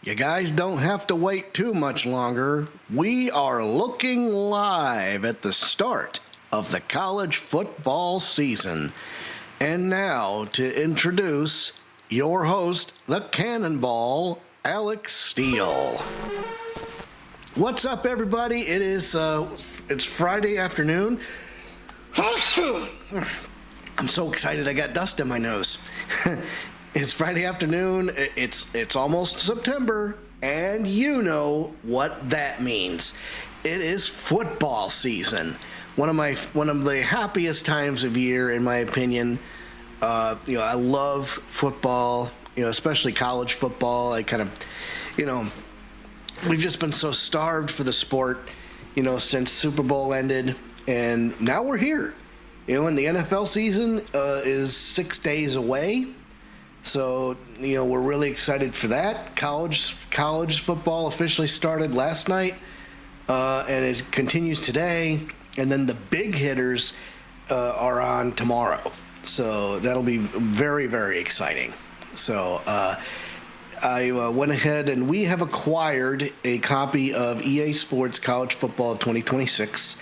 You guys don't have to wait too much longer. We are looking live at the start of the college football season. And now to introduce your host, the Cannonball, Alex Steele. What's up, everybody? It's Friday afternoon. I'm so excited I got dust in my nose. It's Friday afternoon. It's almost September, and you know what that means. It is football season. One of the happiest times of year, in my opinion. I love football. Especially college football. We've just been so starved for the sport, since Super Bowl ended, and now we're here. And the NFL season is 6 days away. So, we're really excited for that. College football officially started last night, and it continues today. And then the big hitters are on tomorrow. So that'll be very, very exciting. So I went ahead and we have acquired a copy of EA Sports College Football 2026.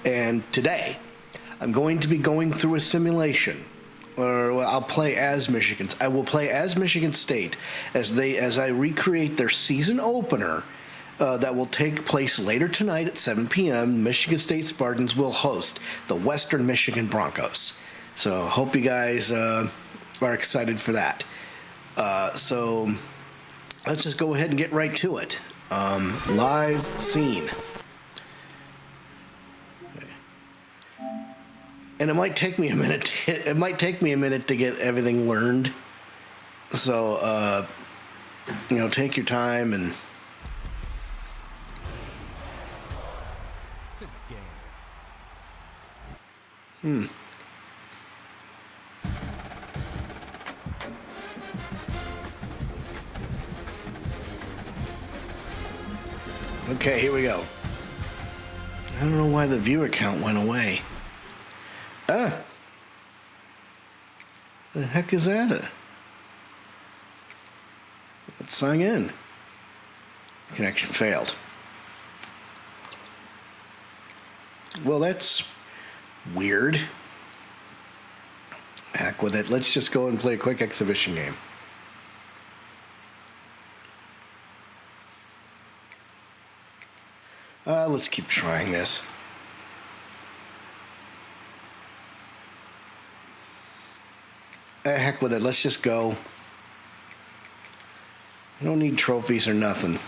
And today, I'm going to be going through a simulation. I'll play as Michigan. I will play as Michigan State as I recreate their season opener that will take place later tonight at 7 p.m. Michigan State Spartans will host the Western Michigan Broncos. So hope you guys are excited for that. So let's just go ahead and get right to it. Live scene. And it might take me a minute. To get everything learned. So, take your time and. It's a game. Okay, here we go. I don't know why the viewer count went away. The heck is that? Let's sign in. Connection failed. Well, that's weird. Heck with it. Let's just go and play a quick exhibition game. Let's keep trying this. Heck with it. Let's just go. I don't need trophies or nothing.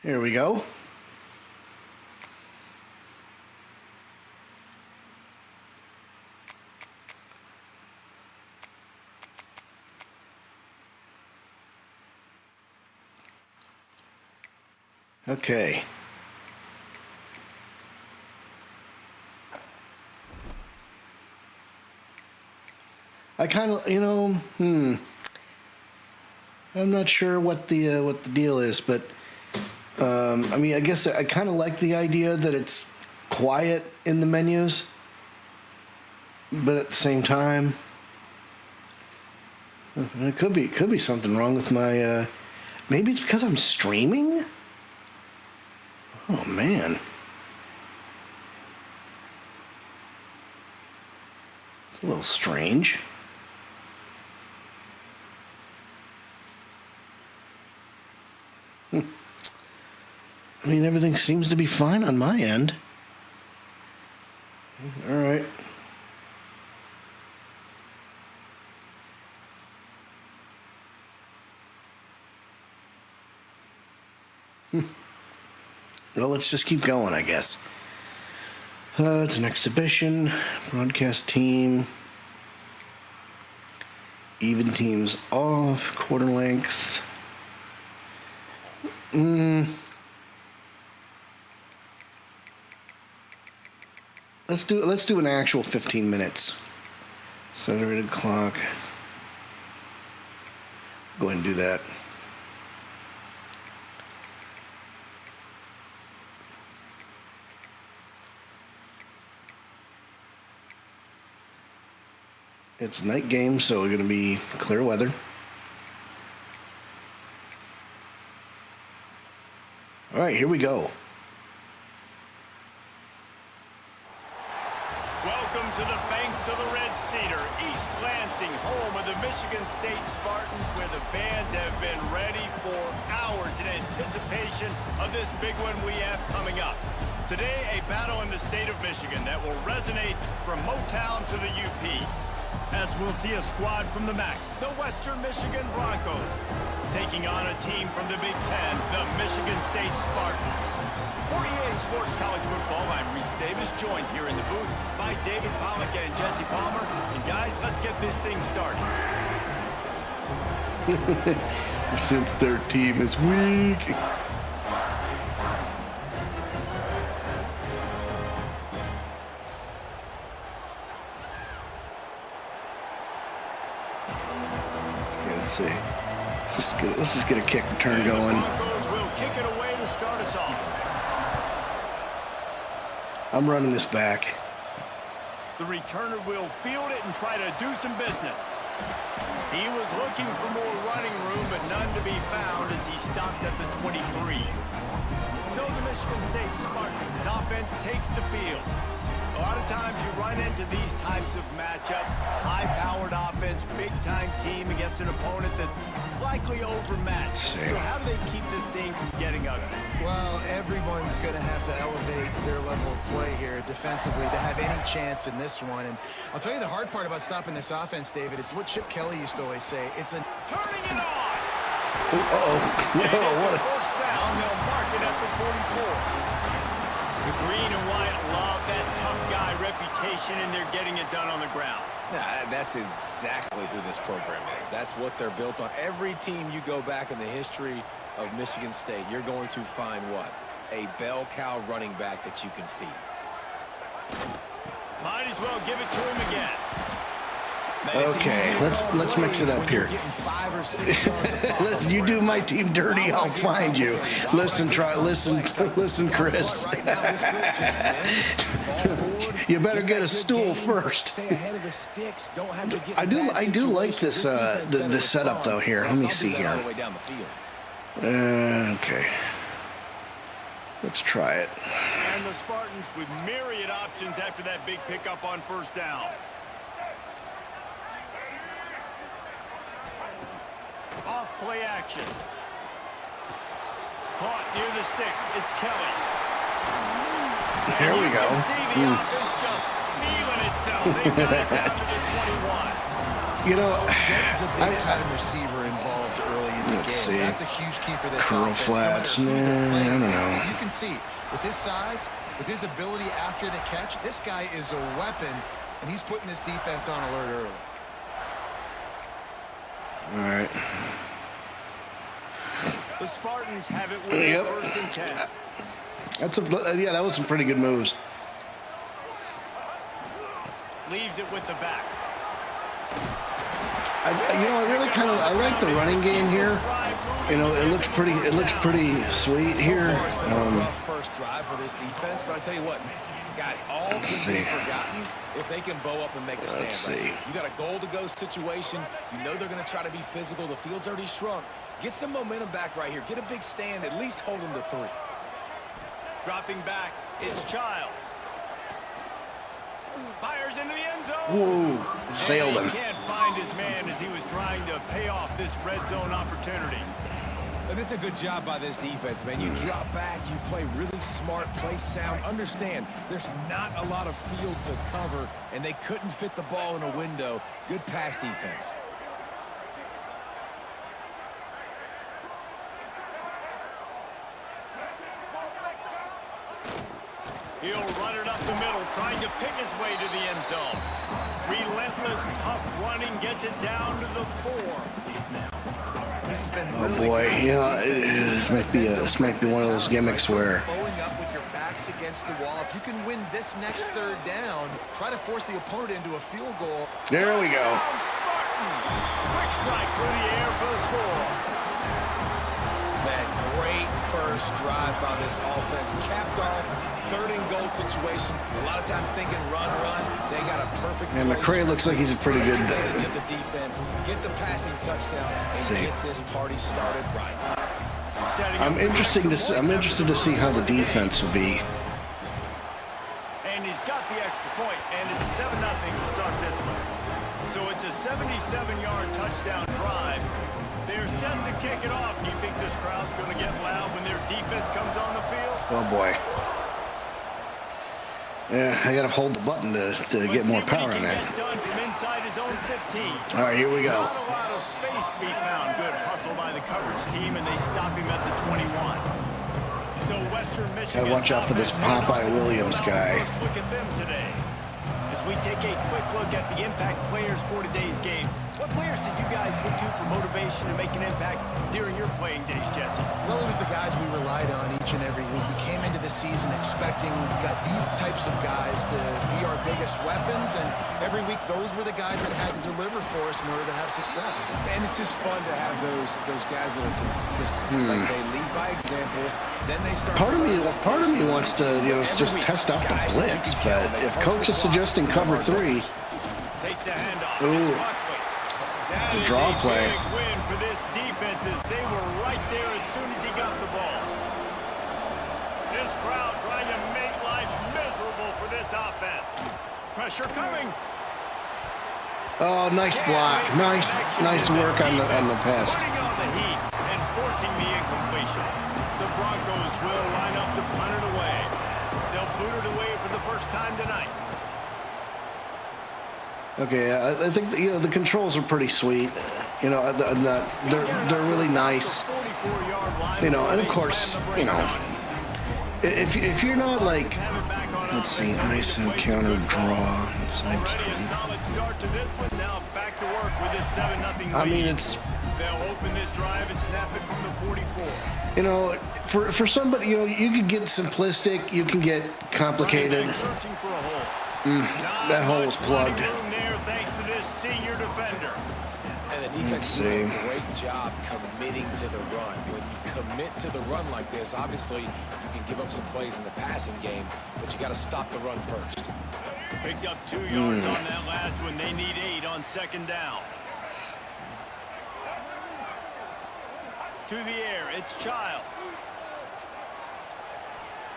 Here we go. Okay. I kind of, I'm not sure what the deal is, but I guess I kind of like the idea that it's quiet in the menus, but at the same time, it could be something wrong with my. Maybe it's because I'm streaming. Oh, man. It's a little strange. Everything seems to be fine on my end. All right. Well, let's just keep going, I guess. It's an exhibition, broadcast team, even teams off, quarter length. Let's do an actual 15 minutes. Accelerated clock. Go ahead and do that. It's a night game, so we're going to be clear weather. All right, here we go. Welcome to the banks of the Red Cedar, East Lansing, home of the Michigan State Spartans, where the fans have been ready for hours in anticipation of this big one we have coming up. Today, a battle in the state of Michigan that will resonate from Motown to the UP. As we'll see a squad from the MAC, the Western Michigan Broncos, taking on a team from the Big Ten, the Michigan State Spartans. For EA Sports College Football, I'm Reese Davis, joined here in the booth by David Pollack and Jesse Palmer. And guys, let's get this thing started. Since their team is weak. Let's see. Let's just get a kick return going. Will kick it away to start us off. I'm running this back. The returner will field it and try to do some business. He was looking for more running room, but none to be found as he stopped at the 23. So the Michigan State Spartans offense takes the field. A lot of times you run into these types of matchups, high-powered offense, big-time team against an opponent that's likely overmatched. So how do they keep this thing from getting ugly? Well, everyone's going to have to elevate their level of play here defensively to have any chance in this one. And I'll tell you the hard part about stopping this offense, David, it's what Chip Kelly used to always say. It's a turning it on. Uh-oh. What a first down. They'll mark it at the 44. The green and white love that tough guy reputation, and they're getting it done on the ground. Yeah, that's exactly who this program is. That's what they're built on. Every team you go back in the history of Michigan State, you're going to find what? A bell cow running back that you can feed. Might as well give it to him again. Okay, let's mix it up here. Listen, you do my team dirty, I'll find you. Listen, Chris. You better get a stool first. I do like this the setup though here. Let me see here. Okay. Let's try it. And the Spartans with myriad options after that big pickup on first down. Off play action. Caught near the sticks. It's Kelly. There we go. See the offense just feeling itself. They got it down to the 21. You know, the big-time receiver involved early in the let's game. see. That's a huge key for this Curl offense. flats. Nah, I don't know. You can see, with his size, with his ability after the catch, this guy is a weapon, and he's putting this defense on alert early. All right. The Spartans have it with first and 10. That was some pretty good moves. Leaves it with the back. I like the running game here. You know, it looks pretty sweet here. First drive for this defense, but I tell you what, guys, all can be forgotten if they can bow up and make a stand. Let's see. You got a goal-to-go situation. You know they're going to try to be physical. The field's already shrunk. Get some momentum back right here. Get a big stand. At least hold them to 3. Dropping back, it's Childs. Fires into the end zone. Whoa, sailed him. He can't find his man as he was trying to pay off this red zone opportunity. But it's a good job by this defense, man. You drop back, you play really smart, play sound. Understand, there's not a lot of field to cover, and they couldn't fit the ball in a window. Good pass defense. He'll run it up the middle, trying to pick his way to the end zone. Relentless, tough running gets it down to the 4. This has been Oh boy, yeah, this might be one of those gimmicks where bowing up with your backs against the wall. If you can win this next third down, try to force the opponent into a field goal. there we go. Quick strike through the air for the score. Man, great first drive by this offense. Capped off, third and goal situation. A lot of times thinking run. They got a perfect. And McCray looks like he's a pretty good. Get the defense, get the passing touchdown, and get this party started right. I'm interested to see how the defense will be. And he's got the extra point, and it's 7-0 to start this one. So it's a 77-yard touchdown drive. They're set to kick it off. Do you think this crowd's going to get loud when their defense comes on the field? Oh boy. Yeah, I got to hold the button to get more power on that. All right, here we go. Not a lot of space to be found. Good hustle by the coverage team, and they stop him at the 21. So Western Michigan. Gotta watch out for this Popeye Williams guy. Look at them today. As we take a quick look at the impact players for today's game. What players did you guys look to for motivation to make an impact during your playing days, Jesse? Well, it was the guys we relied on each and every week. We came into the season expecting these types of guys to be our biggest weapons, and every week those were the guys that had to deliver for us in order to have success. And it's just fun to have those guys that are consistent. Like they lead by example, then they start. Part of me wants to just test out the blitz, but if coach is suggesting cover 3, Takes the handoff. ooh, it's a draw play. Big win for this defense as they were right there as soon as he got the ball. This crowd trying to make life miserable for this offense. Pressure coming. Oh, nice block, nice work on the pass. Putting on the heat and forcing the incompletion. The Broncos will line up to punt it away. They'll boot it away for the first time tonight. Okay, I think the controls are pretty sweet. They're really nice. And of course, if you're not like, let's see, ISO counter draw inside zone. I mean, it's. They'll open this drive and snap it from the 44. For somebody, you could get simplistic, you can get complicated. Searching for a hole. That hole is plugged. Thanks to this senior defender. And the defense did a great job committing to the run. When you commit to the run like this, obviously you can give up some plays in the passing game, but you got to stop the run first. Picked up 2 yards on that last one. They need 8 on second down. To the air, it's Childs.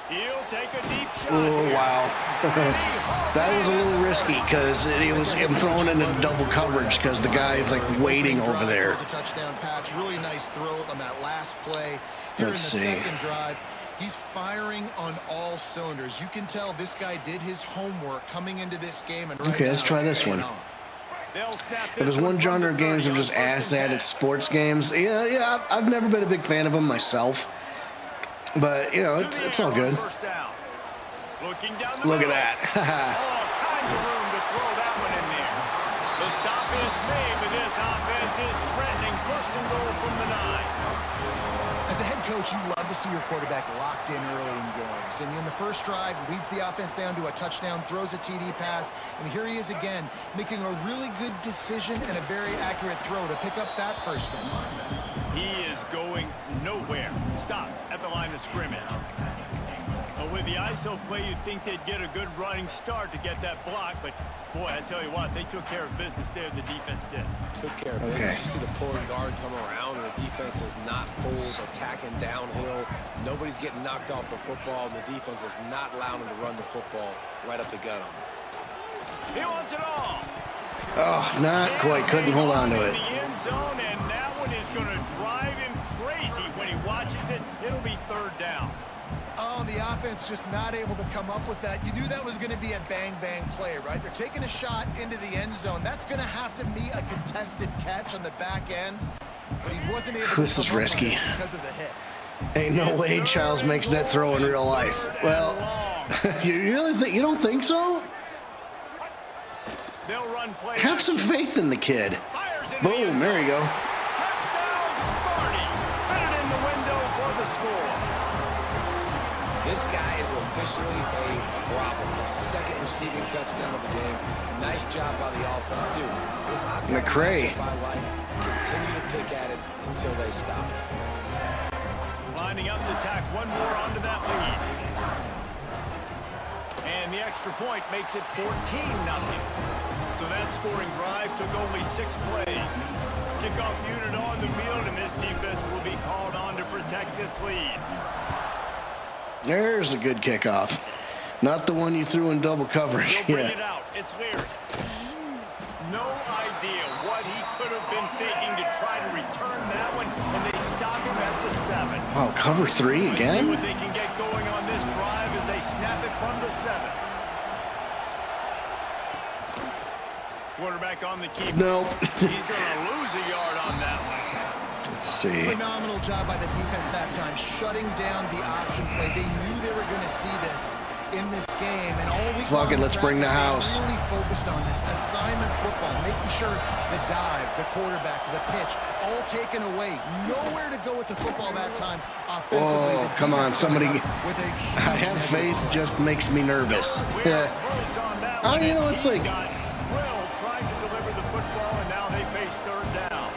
He'll take a deep shot. Oh, wow. That was a little risky because it was him throwing into double coverage because the guy is like waiting over there. A touchdown pass, really nice throw on that last play. Here Let's in the see. second drive, he's firing on all cylinders. You can tell this guy did his homework coming into this game. And Okay, let's try this one. If there's one genre of games that are just ass at, it's sports games. Yeah, I've never been a big fan of them myself. But, it's all good. Look at that. All kinds of room to throw that one in there. The stop is made, but this offense is threatening. First and goal from the 9. As a head coach, you love to see your quarterback locked in early in games. And in the first drive, leads the offense down to a touchdown, throws a TD pass, and here he is again, making a really good decision and a very accurate throw to pick up that first down. He is going nowhere. Stop at the line of scrimmage. With the ISO play, you'd think they'd get a good running start to get that block, but boy, I tell you what, they took care of business there. The defense did. Took care of business. You see the pulling guard come around, and the defense is not full, attacking downhill. Nobody's getting knocked off the football, and the defense is not allowing them to run the football right up the gut on them. He wants it all. Oh, not quite. Couldn't hold on to it. The end zone, and that one is going to drive him crazy when he watches it. It'll be third down. Oh, the offense just not able to come up with that. You knew that was going to be a bang-bang play, right? They're taking a shot into the end zone. That's going to have to be a contested catch on the back end. But he wasn't able to This is risky. because of the hit. Ain't no way Childs makes that throw in real life. Well, you really think? You don't think so? They'll run play. Have some faith in the kid. Boom, there you go. Touchdown, Sparty. Fitted in the window for the score. This guy is officially a problem. His second receiving touchdown of the game. Nice job by the offense, dude. If I've got McCray. a matchup I like, continue to pick at it until they stop. Lining up to tack one more onto that lead. And the extra point makes it 14-0. So that scoring drive took only 6 plays. Kickoff unit on the field, and this defense will be called on to protect this lead. There's a good kickoff. Not the one you threw in double coverage. He'll bring it out. It's Leary. No idea what he could have been thinking to try to return that one, and they stop him at the 7. Oh, cover 3 Let's see again? what they can get going on this drive as they snap it from the 7. Quarterback on the keeper. Nope. He's going to lose a yard on that one. Let's see. Phenomenal job by the defense that time, shutting down the option play. They knew they were going to see this in this game, and all week Fuck it, long let's bring the practice, house. they really focused on this assignment football, making sure the dive, the quarterback, the pitch, all taken away. Nowhere to go with the football that time offensively. Oh, The come on, defense somebody. with a huge I have faith, just makes me nervous. We're Yeah. close on that Oh, one you know, as it's he like- got drilled trying to deliver the football, and now they face 3rd down.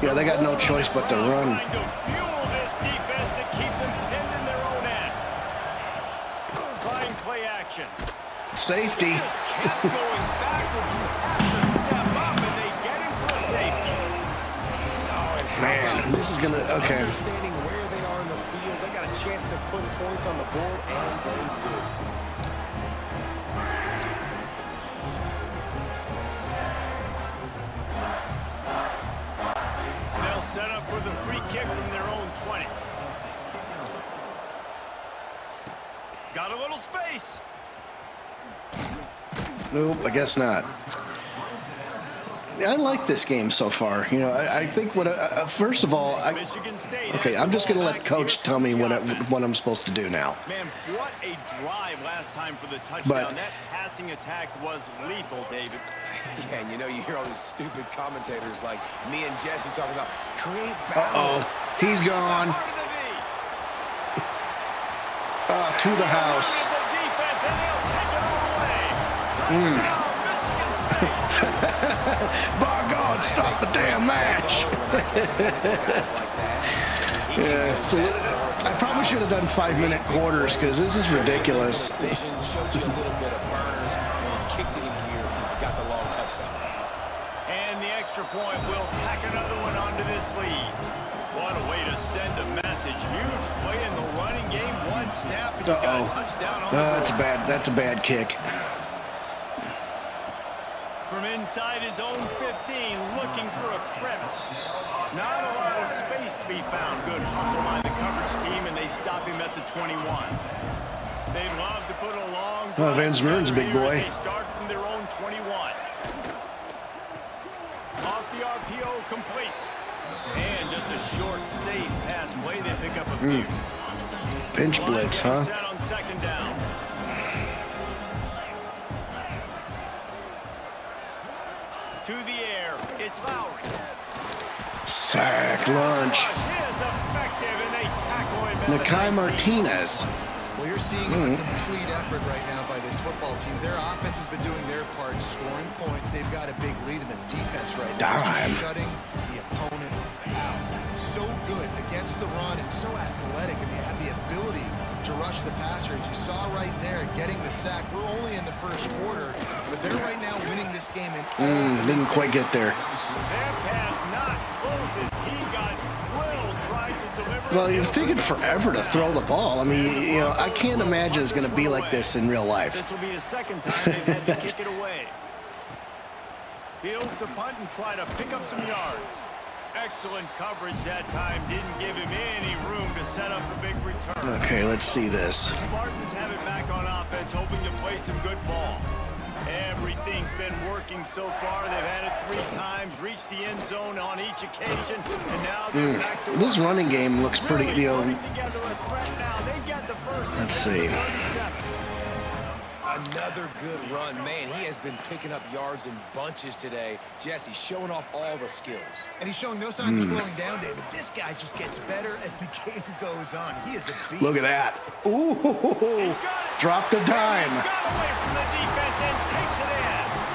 Yeah, they got no choice but to run. Trying to fuel this defense to keep them pinned in their own end. Trying play action. Safety. Just kept going backwards. You have to step up, and they get him for a safety. Man, this is going to, okay. Understanding where they are in the field, they got a chance to put points on the board, and they did. They'll set up for the free kick from their own 20. Got a little space. Nope, I guess not. I like this game so far. You know, I think what, first of all, Michigan State okay, has I'm the just going to ball let back Coach here. tell me what Got what I'm supposed to do now. Man, what a drive last time for the touchdown. But- That passing attack was lethal, David. Yeah, and you know, you hear all these stupid commentators like me and Jesse talking about create Uh-oh, balance. he's gone. Part of the knee. To the house. The defense, and they'll take it all away. Touchdown, Michigan State. By God, stop the damn match. Yeah, so I probably should have done 5-minute quarters because this is ridiculous. Vision showed you a little bit of burners. When you kicked it in gear, you got the long touchdown. And the extra point will tack another one onto this lead. What a way to send a message. Huge play in the running game. One snap, and you got a touchdown on the That's board. bad. That's a bad kick. From inside his own 15, looking for a crevice. Not a lot of space to be found. Good hustle by the coverage team, and they stop him at the 21. They'd love to put a long Well, drive Van Smerin's a big together here boy. as They start from their own 21. Off the RPO, complete. And just a short, safe pass play. They pick up a few. Pinch blitz, huh? Set on 2nd down. To the air, it's Lowry. Sack lunch. He is effective, and they tackle him at the Nakai 19. Martinez. Well, you're seeing a complete effort right now by this football team. Their offense has been doing their part, scoring points. They've got a big lead in the defense right now. Dime. Shutting the opponent out. So good against the run and so athletic, and they have the ability to rush the passers. You saw right there getting the sack. We're only in the first quarter, but they're right now winning this game. In Didn't quite get there. That pass not close as he got drilled trying to deliver. Well, it was taking forever to throw the ball. I mean, you know, I can't imagine it's going to be like this in real life. This will be the second time they've had to kick it away. Fields to punt and try to pick up some yards. Excellent coverage that time. Didn't give him any room to set up a big return. Okay, let's see this. Spartans have it back on offense, hoping to play some good ball. Everything's been working so far. They've had it 3 times, reached the end zone on each occasion, and now they're back to This work. running game looks pretty, Really you know. putting together a threat now. They get the first. Let's see. 37. Another good run. Man, he has been picking up yards in bunches today. Jesse showing off all the skills. And he's showing no signs of slowing down, David. This guy just gets better as the game goes on. He is a beast. Look at that. Ooh, He's got it. dropped a dime. Got away from the defense and takes it in.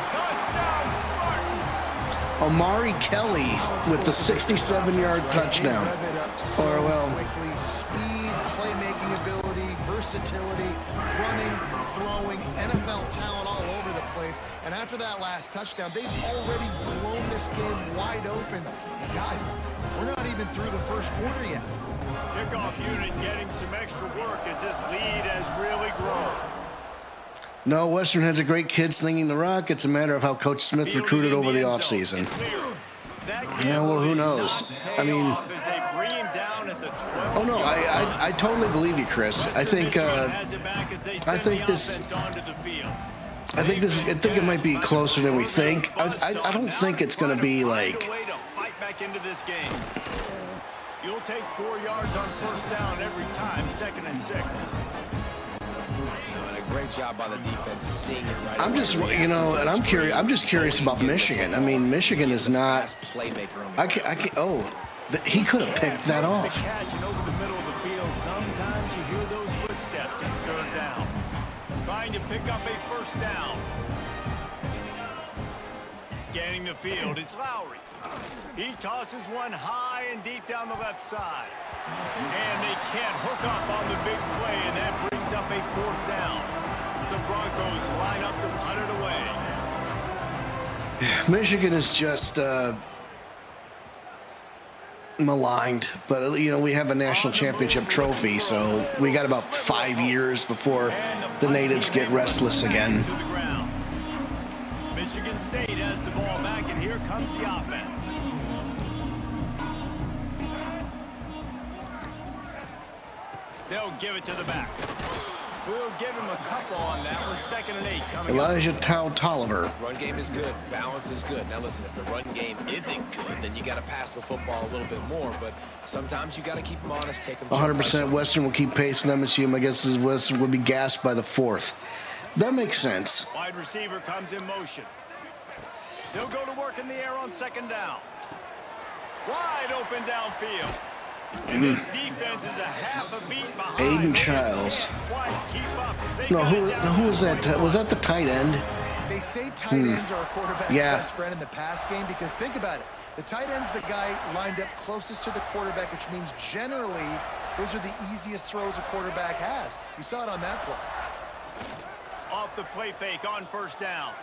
Omari Kelly with the 67-yard touchdown. Rev it up so Or, well, quickly. Speed, playmaking ability, versatility, running, throwing, NFL talent all over the place. And after that last touchdown, they've already blown this game wide open. Guys, we're not even through the first quarter yet. Kickoff unit getting some extra work as this lead has really grown. no, Western has a great kid slinging the rock. It's a matter of how Coach Smith recruited over the offseason. Yeah, well, who knows? I mean, oh no, I totally believe you, Chris. I think it might be closer than we think. I don't think it's going to be like. Fight back into this game. You'll take 4 yards on first down every time, 2nd and 6. And a great job by the defense seeing it right I'm away. just, and I'm curious. I'm just curious about Michigan. I mean, Michigan is not. Playmaker on the He could have picked that off. Catch and over the middle of the field. Sometimes you hear those footsteps. It's 3rd down. Trying to pick up a first down. Scanning the field, it's Lowry. He tosses one high and deep down the left side. And they can't hook up on the big play, and that brings up a 4th down. The Broncos line up to punt it away. Michigan is just maligned, but we have a national championship trophy, so we got about 5 years before the natives get restless again. To the ground. Michigan State has the ball back, and here comes the offense. They'll give it to the back. We'll give him a couple on that one. 2nd and 8 coming up. Elijah Tolliver. Run game is good. Balance is good. Now listen, if the run game isn't good, then you got to pass the football a little bit more. But sometimes you got to keep them honest, take them. 100% Western will keep pace with MSU. My guess is Western will be gassed by the 4th. That makes sense. Wide receiver comes in motion. They'll go to work in the air on 2nd down. Wide open downfield. And this defense is a half a beat behind. Aiden Childs. No, who was that? Was that the tight end? They say tight ends are a quarterback's Yeah. best friend in the pass game because think about it. The tight end's the guy lined up closest to the quarterback, which means generally those are the easiest throws a quarterback has. You saw it on that play. Off the play fake on 1st down.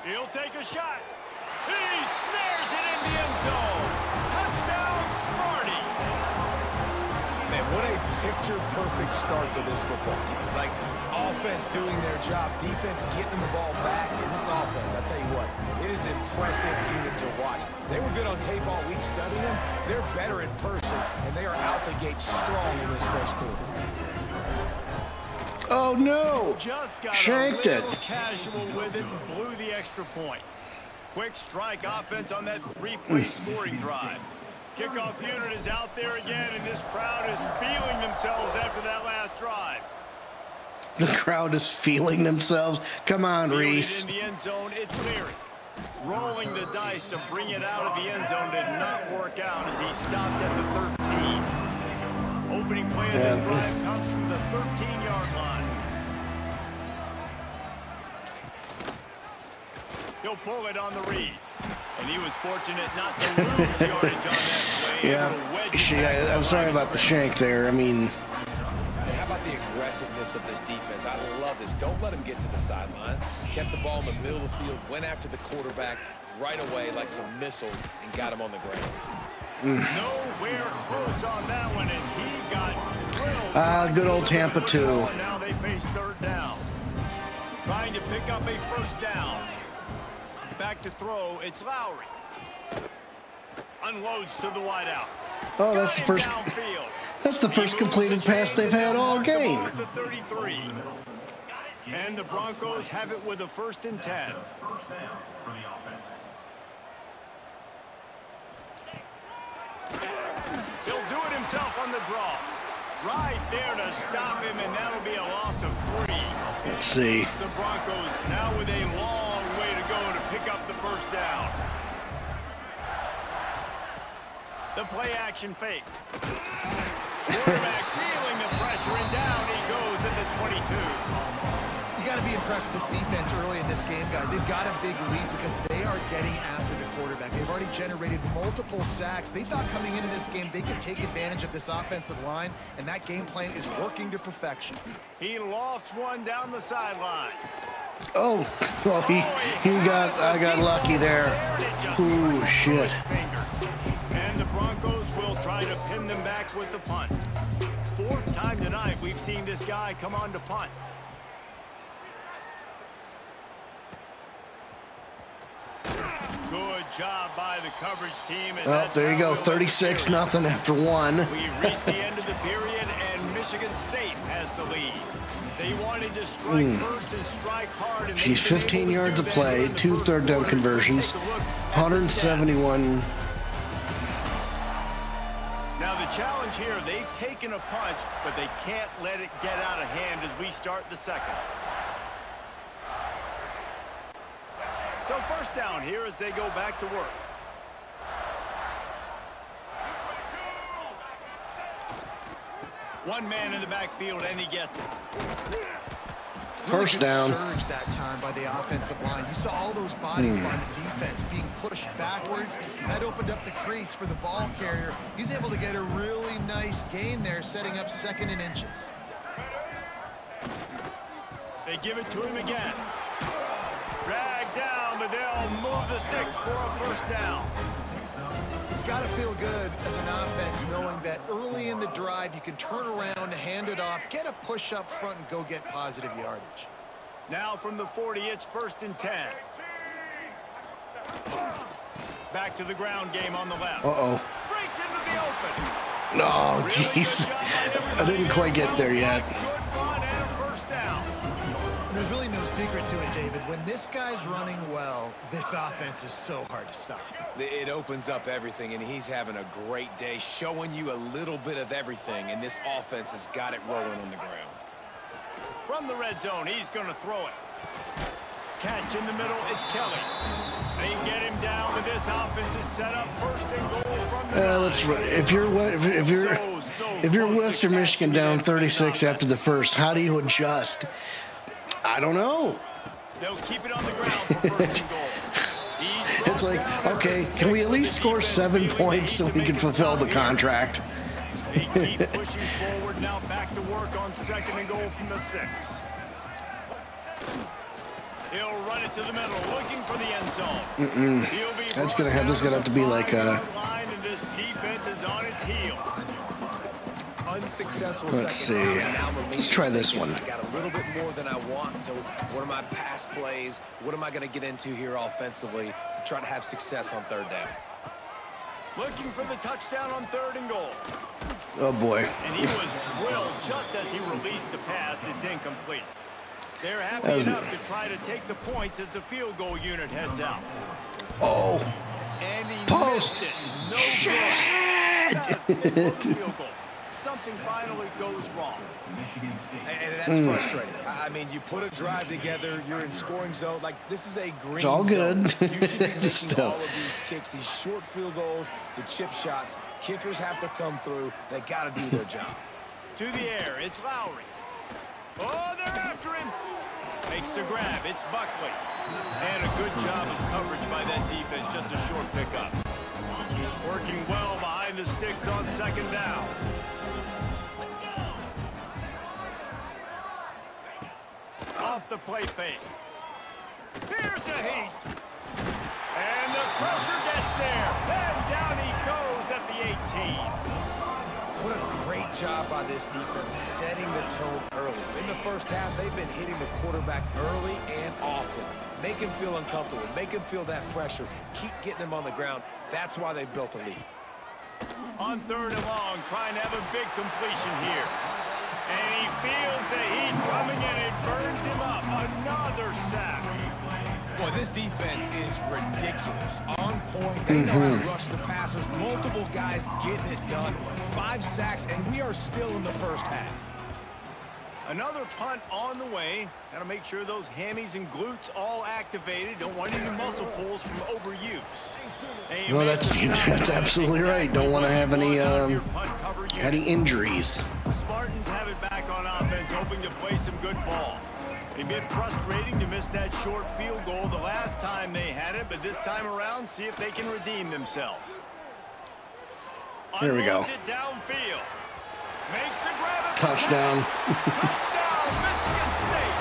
He'll take a shot. He snares it in the end zone. Touchdown, Sparty. Man, what a picture-perfect start to this football game. Like, offense doing their job, defense getting the ball back, and this offense, I tell you what, it is an impressive unit to watch. They were good on tape all week studying them. They're better in person, and they are out the gate strong in this first quarter. Oh, no. Just got Shanked a it. little casual with it and blew the extra point. Quick strike offense on that 3-play scoring drive. Kickoff unit is out there again, and this crowd is feeling themselves after that last drive. The crowd is feeling themselves. Come on, Fielded Reese. in the end zone, it's Leary. Rolling the dice to bring it out of the end zone did not work out as he stopped at the 13. Opening play of this drive comes from the 13-yard line. He'll pull it on the read. And he was fortunate not to lose yardage on that play. Yeah, I'm sorry about the shank there. I mean, And how about the aggressiveness of this defense? I love this. Don't let him get to the sideline. Kept the ball in the middle of the field, went after the quarterback right away like some missiles, and got him on the ground. Nowhere close on that one as he got drilled. good old Tampa, too. Now they face 3rd down. Trying to pick up a first down. Back to throw, it's Lowry. Unloads to the wideout. Oh, that's the first. Downfield. That's the first completed pass they've had all game. At the 33. And the Broncos have it with a 1st and 10. He'll do it himself on the draw. Right there to stop him, and that'll be a loss of 3. Let's see. The Broncos now with a long way to go to pick up the first down. The play action fake. Quarterback feeling the pressure, and down he goes at the 22. You got to be impressed with this defense early in this game, guys. They've got a big lead because they are getting after the quarterback. They've already generated multiple sacks. They thought coming into this game they could take advantage of this offensive line, and that game plan is working to perfection. He lofts one down the sideline. Oh, well, I got lucky there. Ooh, shit. And the Broncos will try to pin them back with the punt. Fourth time tonight we've seen this guy come on to punt. Good job by the coverage team. And oh, there you go, 36-0 after one. We've reached the end of the period, and Michigan State has the lead. They wanted to strike first and strike hard. And She's 15 yards of play, 2 third-down conversions, 171. Now the challenge here, they've taken a punch, but they can't let it get out of hand as we start the second. So first down here as they go back to work. One man in the backfield, and he gets it. First down. Surge that time by the offensive line. You saw all those bodies by the defense being pushed backwards. That opened up the crease for the ball carrier. He's able to get a really nice gain there, setting up 2nd and inches. They give it to him again. Drag down, but they'll move the sticks for a first down. It's got to feel good as an offense knowing that early in the drive you can turn around, hand it off, get a push up front, and go get positive yardage. Now from the 40, it's 1st and 10. Back to the ground game on the left. Uh-oh. Breaks into the open. No, jeez. I didn't quite get there yet. Good run and a first down. There's really no secret to it, David. When this guy's running well, this offense is so hard to stop. It opens up everything, and he's having a great day, showing you a little bit of everything, and this offense has got it rolling on the ground. From the red zone, he's going to throw it. Catch in the middle, it's Kelly. They get him down, but this offense is set up 1st and goal from the Let's run. If you're Western Michigan down 36 after the first, how do you adjust? I don't know. They'll keep it on the ground for 1st and goal. It's like, okay, can we at least score 7 points so we can fulfill the contract? They keep pushing forward, now back to work on 2nd and goal from the 6. He'll run it to the middle, looking for the end zone. That's gonna have to be like a. Line, and this defense is on its heels. Unsuccessful. Let's see. Let's try this one. I got a little bit more than I want, so what are my pass plays? What am I going to get into here offensively to try to have success on 3rd down? Looking for the touchdown on 3rd and goal. Oh, boy. And he was drilled just as he released the pass. It's incomplete. They're happy enough to try to take the points as the field goal unit heads out. Oh. And he Post. missed it. No Shit. field goal. Something finally goes wrong. And that's frustrating. I mean, you put a drive together, you're in scoring zone. Like, this is a green It's all good. zone. You should be making Still. all of these kicks, these short field goals, the chip shots. Kickers have to come through. They got to do their job. To the air, it's Lowry. Oh, they're after him. Makes the grab, it's Buckley. And a good job of coverage by that defense, just a short pickup. Working well behind the sticks on 2nd down. Off the play fake. Here's a heat. And the pressure gets there. And down he goes at the 18. What a great job by this defense setting the tone early. In the first half, they've been hitting the quarterback early and often. Make him feel uncomfortable. Make him feel that pressure. Keep getting him on the ground. That's why they've built a lead. On 3rd and long, trying to have a big completion here. And he feels the heat coming and it burns him up. Another sack. Boy, this defense is ridiculous. On point. They know how to rush the passers. Multiple guys getting it done. 5 sacks, and we are still in the first half. Another punt on the way. Got to make sure those hammies and glutes all activated. Don't want any muscle pulls from overuse. No, that's absolutely right. Don't want to have any injuries. Spartans have it back on offense, hoping to play some good ball. A bit frustrating to miss that short field goal the last time they had it, but this time around, see if they can redeem themselves. Here we go. Unloads it downfield. Makes the grab at the Touchdown. Touchdown, Michigan State.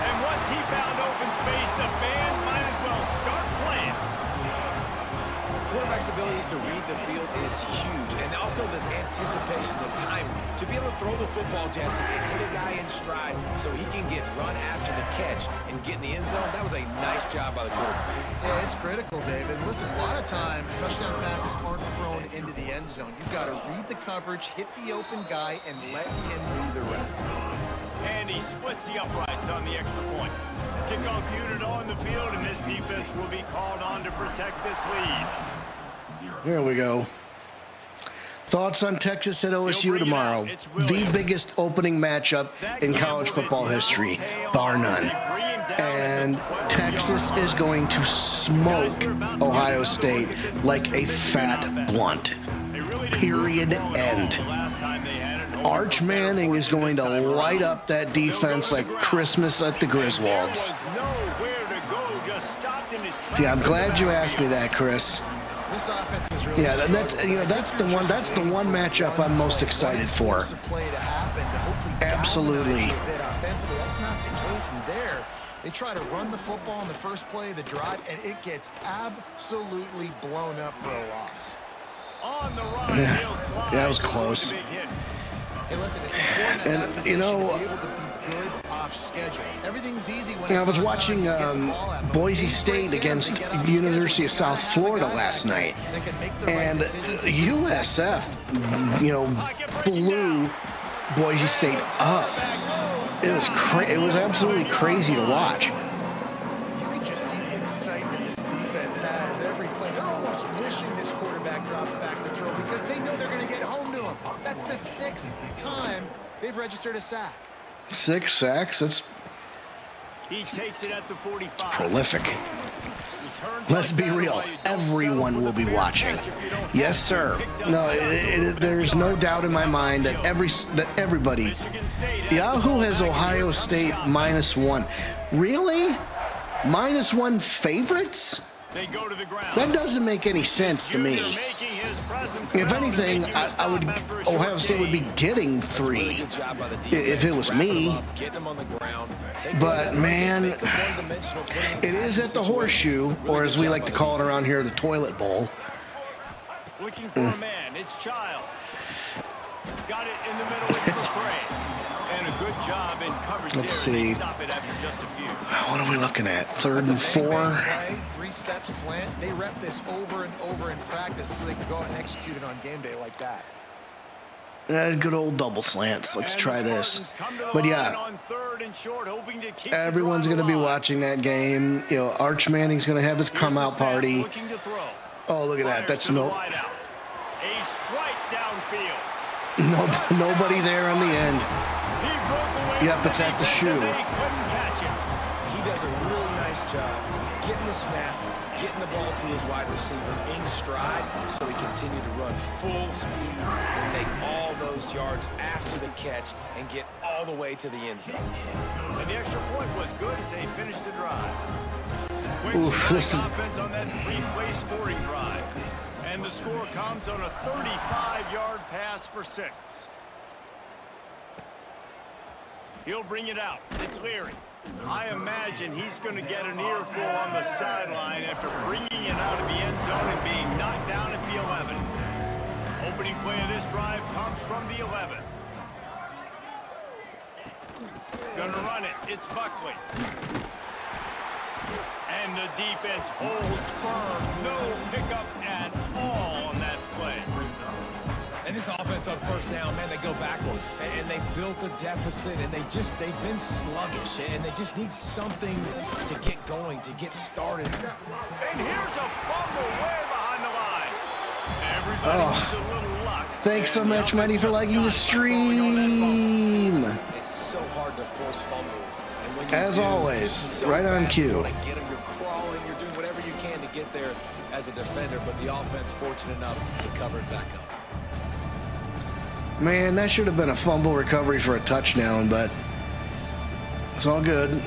And once he found open space, the band might as well start playing. Quarterback's abilities to read the field is huge, and also the anticipation, the time to be able to throw the football, Jesse, and hit a guy in stride so he can get run after the catch and get in the end zone. That was a nice job by the quarterback. Yeah, it's critical, David. Listen, a lot of times touchdown passes aren't thrown into the end zone. You've got to read the coverage, hit the open guy, and let him do the rest. And he splits the uprights on the extra point. Kickoff unit on the field, and this defense will be called on to protect this lead. Here we go. Thoughts on Texas at OSU tomorrow. The biggest opening matchup in college football history, bar none. And Texas is going to smoke Ohio State like a fat blunt. Period. End. Arch Manning is going to light up that defense like Christmas at the Griswolds. See, I'm glad you asked me that, Chris. This offense is really that's the one matchup I'm most excited for. Absolutely. That's not the case in there. They try to run the football in the first play of the drive, and it gets absolutely blown up for a loss. On the run, Yeah, that was close. Hey, listen, it's important And, you know, to be able to be good off schedule. Everything's easy when I it's was on watching time. Get the ball out. Boise State against University of South Florida last night, and USF, blew Boise State up. It was absolutely crazy to watch. You can just see the excitement this defense has every play. They're almost wishing this quarterback drops back to throw because they know they're going to get home to him. That's the 6th time they've registered a sack. 6 sacks. That's He takes it at the 45. prolific. Let's be real. Everyone will be watching. Yes, sir. No, there's no doubt in my mind that everybody. Yahoo has Ohio State -1. Really? -1 favorites? They go to the ground. That doesn't make any sense to me. If anything, Ohio State would be getting 3 if it was me. But, man, it is at the Horseshoe, or as we like to call it around here, the Toilet Bowl. Looking for a man. It's Child. Got it in the middle with McCray. And a good job in coverage. Let's there. see. They stop it after just a few. What are we looking at? 3rd and 4? 3-step slant. They rep this over and over in practice so they can go out and execute it on game day like that. Good old double slants. Let's try this. But yeah, everyone's going to be watching that game. Arch Manning's going to have his come out party. Oh, look at that. That's no. Nobody there on the end. Yep, it's at the shoe. He does a really nice job getting the snap, getting the ball to his wide receiver in stride so he continued to run full speed and make all those yards after the catch and get all the way to the end zone. And the extra point was good as they finished the drive. Oof, this is... offense on that three-play scoring drive. And the score comes on a 35-yard pass for 6. He'll bring it out. It's Leary. I imagine he's going to get an earful on the sideline after bringing it out of the end zone and being knocked down at the 11. Opening play of this drive comes from the 11. Gonna run it. It's Buckley. And the defense holds firm. No pickup at all on that play. And this offense on first down, man, they go backwards. And they built a deficit, and they've been sluggish. And they just need something to get going, to get started. And here's a fumble way behind the line. Everybody needs a little luck. Thanks so much, Mighty, for liking the stream. It's so hard to force fumbles. And when As always, right on cue. Get them, you're crawling, you're doing whatever you can to get there as a defender, but the offense fortunate enough to cover it back up. Man, that should have been a fumble recovery for a touchdown, but it's all good.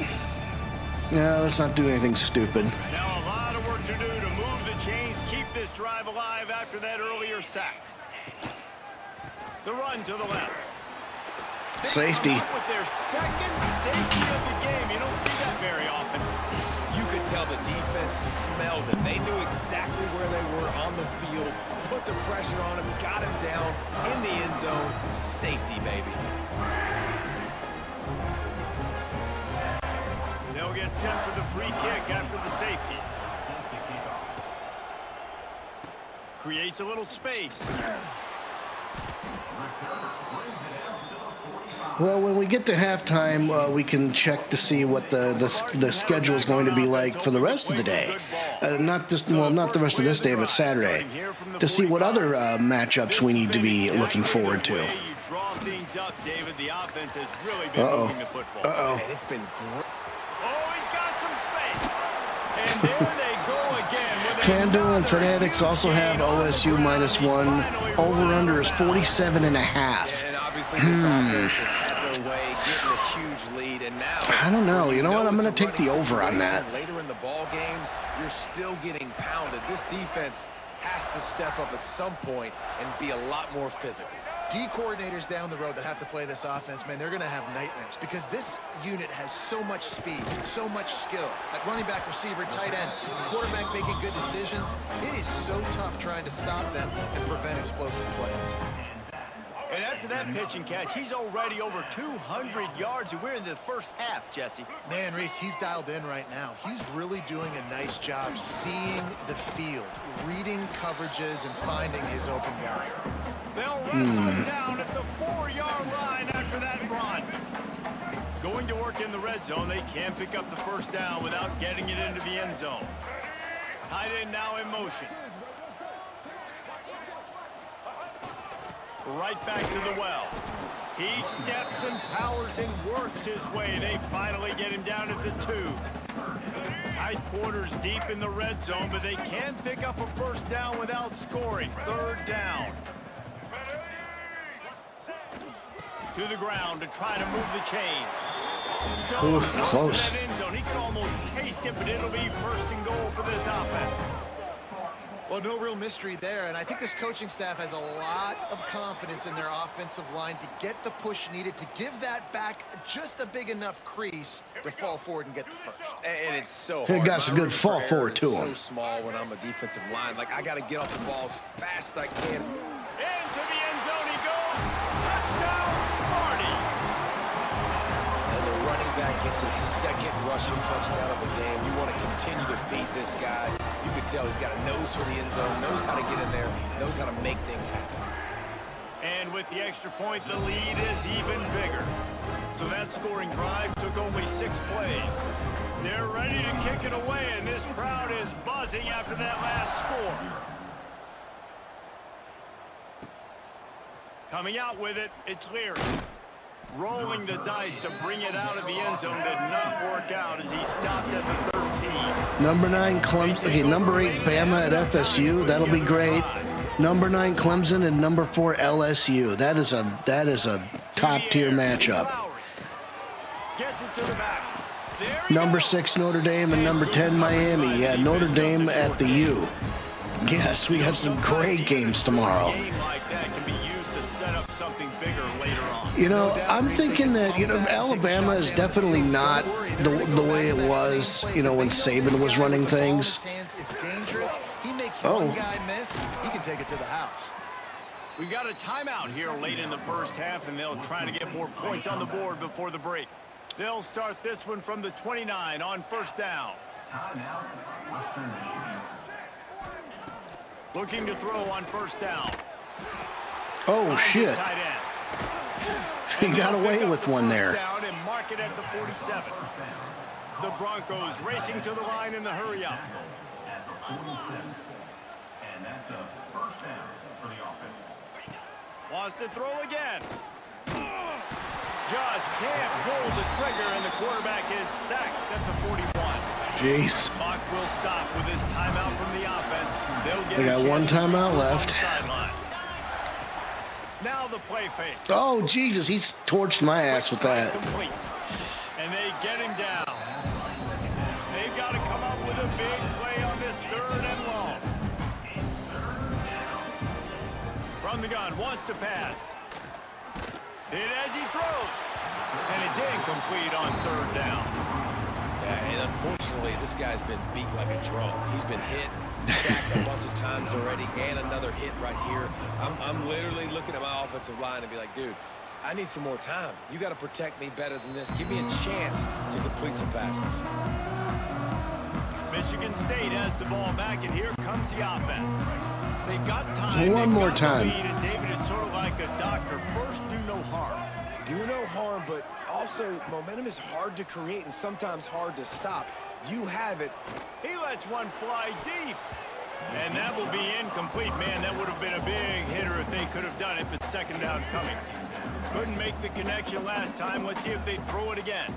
No, let's not do anything stupid. Now a lot of work to do to move the chains, keep this drive alive after that earlier sack. The run to the left. Safety. With their second safety of the game. You don't see that very often. You could tell the defense smelled it. They knew exactly where they were on the field, put the pressure on him, got him down in the end zone. Safety, baby. They'll get set for the free kick after the safety. Creates a little space. Well, when we get to halftime, we can check to see what the schedule is going to be like for the rest of the day. Not the rest of this day, but Saturday, to see what other matchups we need to be looking forward to. Uh-oh. It's been great. Oh, he's got some space. And there they go again. FanDuel and Fanatics also have OSU -1. Over-under is 47.5. And obviously this offense has had their way, getting a huge lead, and now I don't know. You know what? I'm going to take the over on that. Later in the ball games, you're still getting pounded. This defense has to step up at some point and be a lot more physical. D coordinators down the road that have to play this offense, man, they're going to have nightmares because this unit has so much speed and so much skill. At running back, receiver, tight end, and quarterback making good decisions, it is so tough trying to stop them and prevent explosive plays. And after that pitch and catch, he's already over 200 yards, and we're in the first half, Jesse. Man, Reese, he's dialed in right now. He's really doing a nice job seeing the field, reading coverages, and finding his open guy. They'll wrestle him down at the 4-yard line after that run. Going to work in the red zone, they can pick up the first down without getting it into the end zone. Tight end now in motion. Right back to the well. He steps and powers and works his way. They finally get him down at the 2. Tight quarters deep in the red zone, but they can pick up a first down without scoring. 3rd down. To the ground to try to move the chains. So close. To that end zone. He can almost taste it, but it'll be 1st and goal for this offense. Well, no real mystery there, and I think this coaching staff has a lot of confidence in their offensive line to get the push needed to give that back just a big enough crease to fall forward and get the first. And it's so He hard. got some good fall forward to him. So small when I'm a defensive line. Like, I got to get off the ball as fast as I can. Into the end zone he goes. Touchdown, Sparty. And the running back gets his 2nd rushing touchdown of the game. You want to continue to feed this guy. You can tell he's got a nose for the end zone, knows how to get in there, knows how to make things happen. And with the extra point, the lead is even bigger. So that scoring drive took only 6 plays. They're ready to kick it away, and this crowd is buzzing after that last score. Coming out with it, it's Leary. Rolling the dice to bring it out of the end zone did not work out as he stopped at the 13. Number 9 Clemson. Okay, number 8 Bama at FSU. That'll be great. Number 9 Clemson and number 4 LSU. That is a top tier matchup. Gets it to the back. Number 6 Notre Dame and number 10 Miami. Yeah, Notre Dame at the U. Yes, we got some great games tomorrow. You know, I'm thinking that, Alabama is definitely not the way it was, when Saban was running things. One guy miss, he can take it to the house. We got a timeout here late in the first half, and they'll try to get more points on the board before the break. They'll start this one from the 29 on 1st down. Timeout, Western Michigan. Looking to throw on 1st down. Oh, shit. He got away with one there. Down and mark it at the 47. The Broncos racing to the line in the hurry up. At the 47. And that's a 1st down for the offense. Wants to throw again. Just can't pull the trigger, and the quarterback is sacked at the 41. Jeez. Clock will stop with this timeout from the offense. They got one timeout left. Now the play fake. Oh, Jesus, he's torched my ass with that. Complete. And they get him down. From the gun, wants to pass. Hit as he throws. And it's incomplete on third down. Yeah, and unfortunately, this guy's been beat like a drum. He's been hit, sacked a bunch of times already, and another hit right here. I'm literally looking at my offensive line and be like, dude, I need some more time. You got to protect me better than this. Give me a chance to complete some passes. Michigan State has the ball back, and here comes the offense. They got time. One more time. And David, it's sort of like a doctor. First, do no harm. Do no harm, but also momentum is hard to create and sometimes hard to stop. You have it. He lets one fly deep. And that will be incomplete. Man, that would have been a big hitter if they could have done it, but second down coming. Couldn't make the connection last time. Let's see if they throw it again.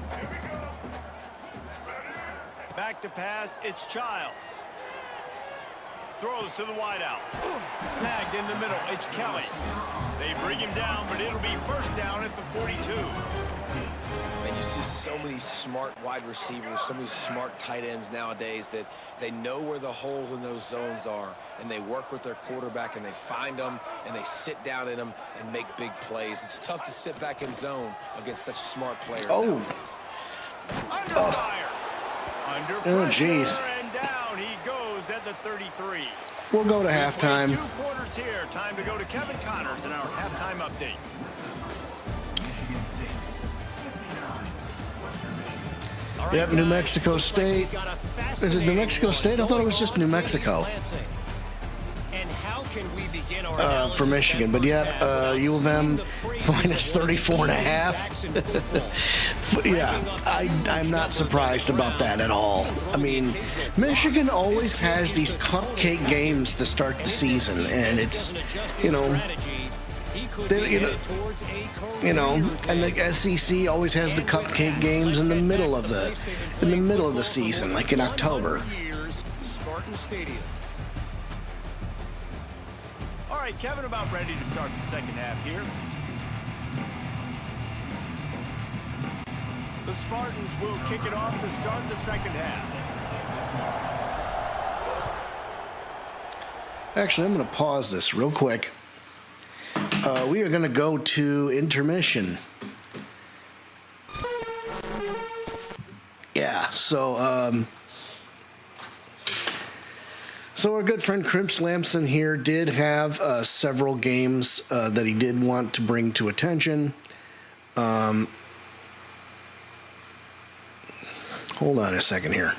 Back to pass, it's Childs. Throws to the wideout. Snagged in the middle, it's Kelly. They bring him down, but it'll be first down at the 42. And you see so many smart wide receivers, so many smart tight ends nowadays that they know where the holes in those zones are, and they work with their quarterback, and they find them, and they sit down in them and make big plays. It's tough to sit back in zone against such smart players nowadays. Under fire. Under pressure, jeez. and down he goes at the 33. We'll go to halftime. 2 quarters here. Time to go to Kevin Connors in our halftime update. Yep, New Mexico State. Is it New Mexico State? I thought it was just New Mexico. For Michigan, but yeah, U of M minus 34.5. Yeah, I'm not surprised about that at all. I mean, Michigan always has these cupcake games to start the season, and it's, and the SEC always has the cupcake games in the middle of the season, like in October. All right, Kevin, about ready to start the second half here. The Spartans will kick it off to start the second half. Actually, I'm going to pause this real quick. We are going to go to intermission. Yeah, so our good friend Crimps Lamson here did have several games that he did want to bring to attention. Hold on a second here.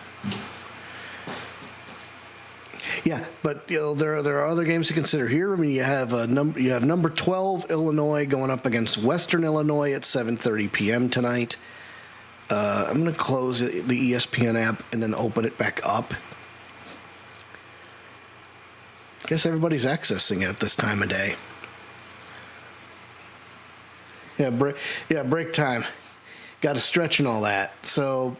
Yeah, but there are other games to consider here. I mean, you have number 12 Illinois going up against Western Illinois at 7:30 p.m. tonight. I'm going to close the ESPN app and then open it back up. I guess everybody's accessing it at this time of day. Yeah, break time. Got to stretch and all that. So,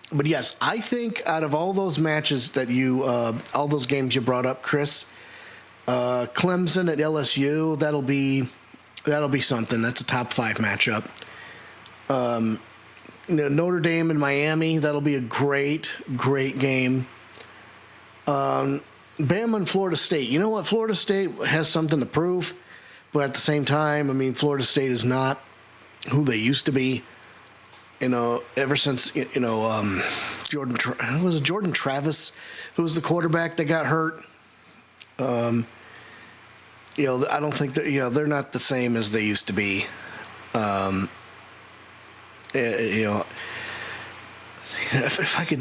but yes, I think out of all those matches that all those games you brought up, Chris, Clemson at LSU, that'll be something. That's a top 5 matchup. Notre Dame and Miami, that'll be a great game. Bama and Florida State. You know what? Florida State has something to prove, but at the same time, I mean, Florida State is not who they used to be. Ever since Jordan Travis, who was the quarterback that got hurt. I don't think that they're not the same as they used to be. If I could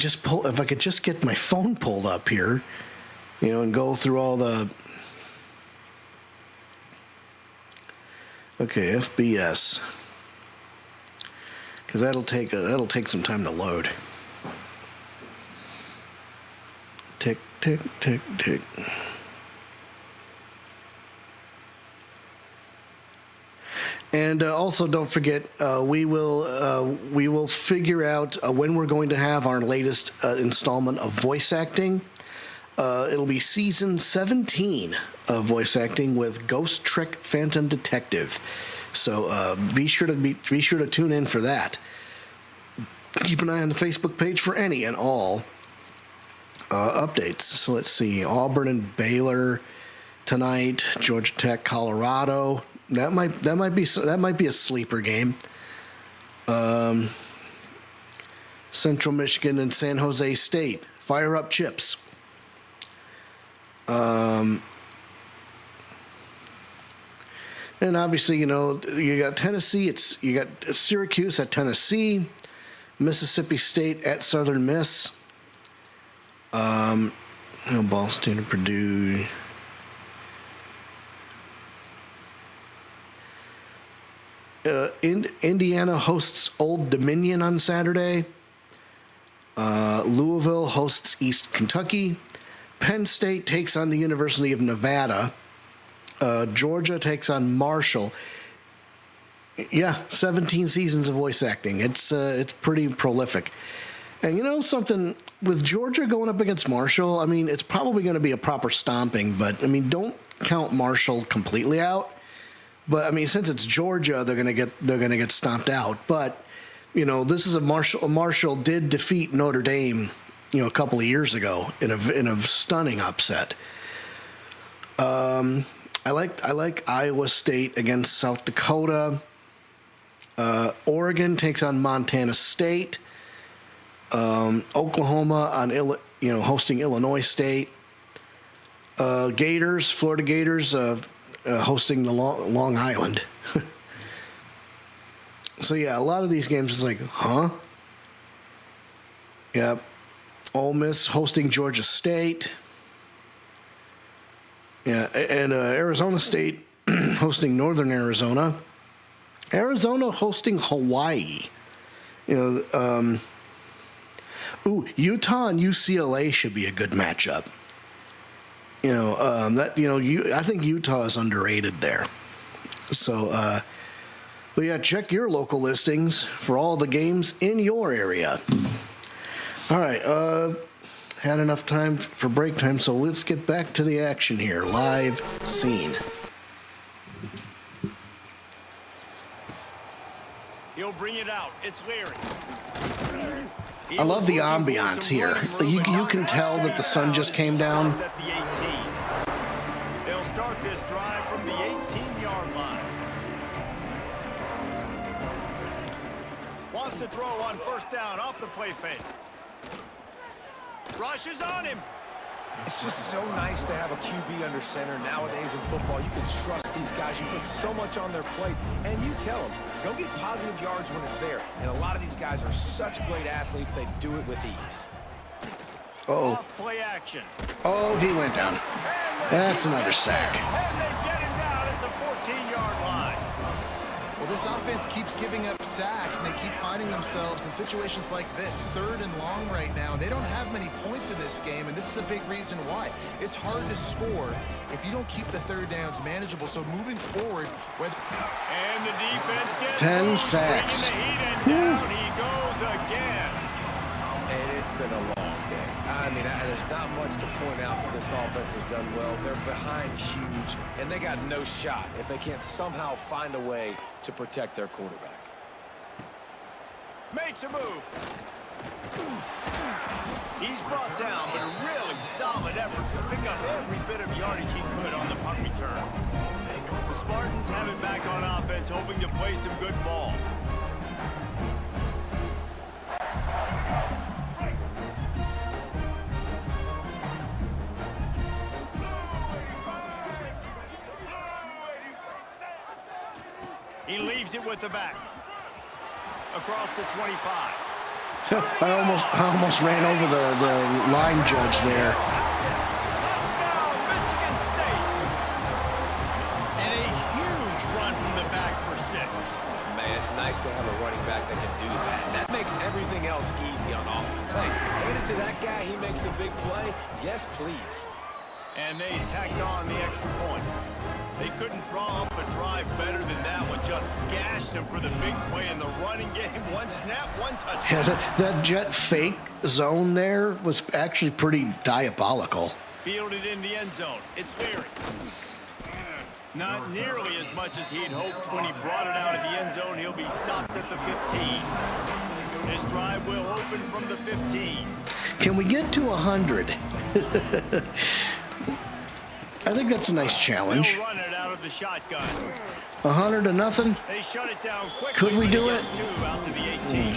just get my phone pulled up here. And go through all the. Okay, FBS. Because that'll take some time to load. Tick, tick, tick, tick. And also, don't forget, we will figure out when we're going to have our latest installment of voice acting. It'll be season 17 of voice acting with Ghost Trick Phantom Detective. So be sure to tune in for that. Keep an eye on the Facebook page for any and all updates. So let's see, Auburn and Baylor tonight. Georgia Tech, Colorado. That might be a sleeper game. Central Michigan and San Jose State. Fire up chips. And obviously, you got Tennessee. You got Syracuse at Tennessee, Mississippi State at Southern Miss. Ball State and Purdue. Indiana hosts Old Dominion on Saturday. Louisville hosts East Kentucky. Penn State takes on the University of Nevada. Georgia takes on Marshall. Yeah, 17 seasons of voice acting. It's pretty prolific. And something, with Georgia going up against Marshall, I mean, it's probably going to be a proper stomping, but I mean, don't count Marshall completely out. But I mean, since it's Georgia, they're gonna get stomped out. But this is Marshall did defeat Notre Dame, a couple of years ago in a stunning upset. I like Iowa State against South Dakota. Oregon takes on Montana State. Oklahoma hosting Illinois State. Florida Gators. Hosting the Long Island. So, yeah, a lot of these games is like, huh? Yeah. Ole Miss hosting Georgia State. Yeah, and Arizona State hosting Northern Arizona. Arizona hosting Hawaii. Utah and UCLA should be a good matchup. I think Utah is underrated there. So, but yeah, check your local listings for all the games in your area. All right, had enough time for break time, so let's get back to the action here. Live scene. He'll bring it out. It's Leary. I love the ambiance here. You can tell that the sun just came down. They'll start this drive from the 18-yard line. Wants to throw on first down off the play fake. Rushes on him. It's just so nice to have a QB under center nowadays in football. You can trust these guys. You put so much on their plate, and you tell them, go get positive yards when it's there. And a lot of these guys are such great athletes, they do it with ease. Off play action. Oh, he went down. That's another sack. And they get him down at the 14-yard line. Well, this offense keeps giving up sacks, and they keep finding themselves in situations like this, 3rd and long right now. They don't have many points in this game, and this is a big reason why. It's hard to score if you don't keep the third downs manageable. So moving forward, and the defense gets 10 sacks. Bringing the heat, and down he goes again. And it's been a long day. I mean, there's not much to point out that this offense has done well. They're behind huge, and they got no shot if they can't somehow find a way to protect their quarterback. Makes a move. He's brought down, but a really solid effort to pick up every bit of yardage he could on the punt return. The Spartans have it back on offense, hoping to play some good ball. He leaves it with the back. Across the 25. I almost ran over the line judge there. Touchdown, Michigan State. And a huge run from the back for 6. Man, it's nice to have a running back that can do that. That makes everything else easy on offense. Hey, hand it to that guy, he makes a big play. Yes, please. And they tacked on the extra point. They couldn't draw up a drive better than that one. Just gashed them for the big play in the running game. One snap, one touchdown. Yeah, that jet fake zone there was actually pretty diabolical. Fielded in the end zone. It's Leary. Not nearly as much as he'd hoped when he brought it out of the end zone. He'll be stopped at the 15. This drive will open from the 15. Can we get to 100? I think that's a nice challenge. They'll run it out of the shotgun. 100-0. They shut it down quickly. Could we do it? Out to the 18.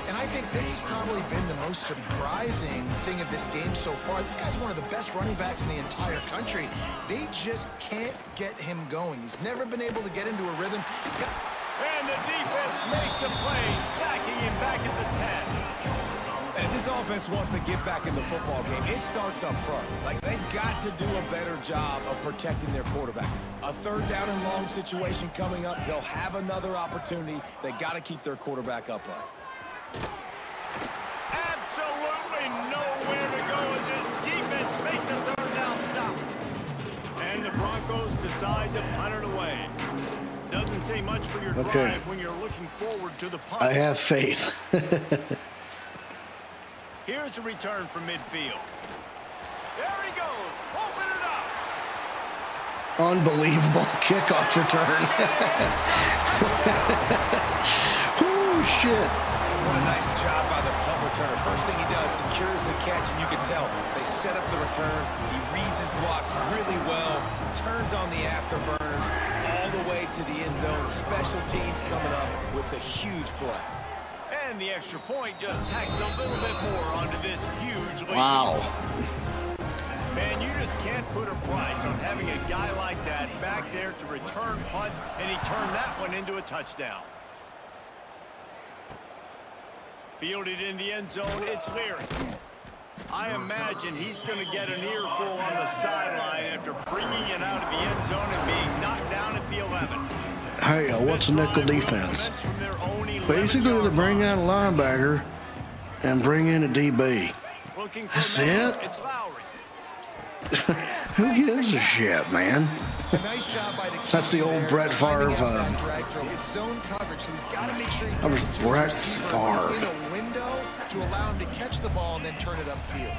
And I think this has probably been the most surprising thing of this game so far. This guy's one of the best running backs in the entire country. They just can't get him going. He's never been able to get into a rhythm. And the defense makes a play, sacking him back at the 10. And this offense wants to get back in the football game. It starts up front. Like, they've got to do a better job of protecting their quarterback. A third down and long situation coming up. They'll have another opportunity. They got to keep their quarterback upright. Absolutely nowhere to go as this defense makes a third down stop. And the Broncos decide to punt it away. Doesn't say much for your drive when you're looking forward to the punt. I have faith. Here's a return from midfield. There he goes. Open it up. Unbelievable kickoff return. Whoo, shit. What a nice job by the punt returner. First thing he does, secures the catch, and you can tell they set up the return. He reads his blocks really well, turns on the afterburners all the way to the end zone. Special teams coming up with a huge play. And the extra point just tacks a little bit more onto this huge lead. Wow. Man, you just can't put a price on having a guy like that back there to return punts, and he turned that one into a touchdown. Fielded in the end zone, it's Leary. I imagine he's going to get an earful on the sideline after bringing it out of the end zone and being knocked down at the 11. Hey, what's a nickel defense? Basically, to bring out a linebacker and bring in a DB. That's it? It's Lowry. Who gives a shit, man? A nice job by the That's the old Brett Favre. It's zone coverage, so he's got to make sure he That was gets to Brett his receiver Favre. in a window to allow him to catch the ball and then turn it upfield.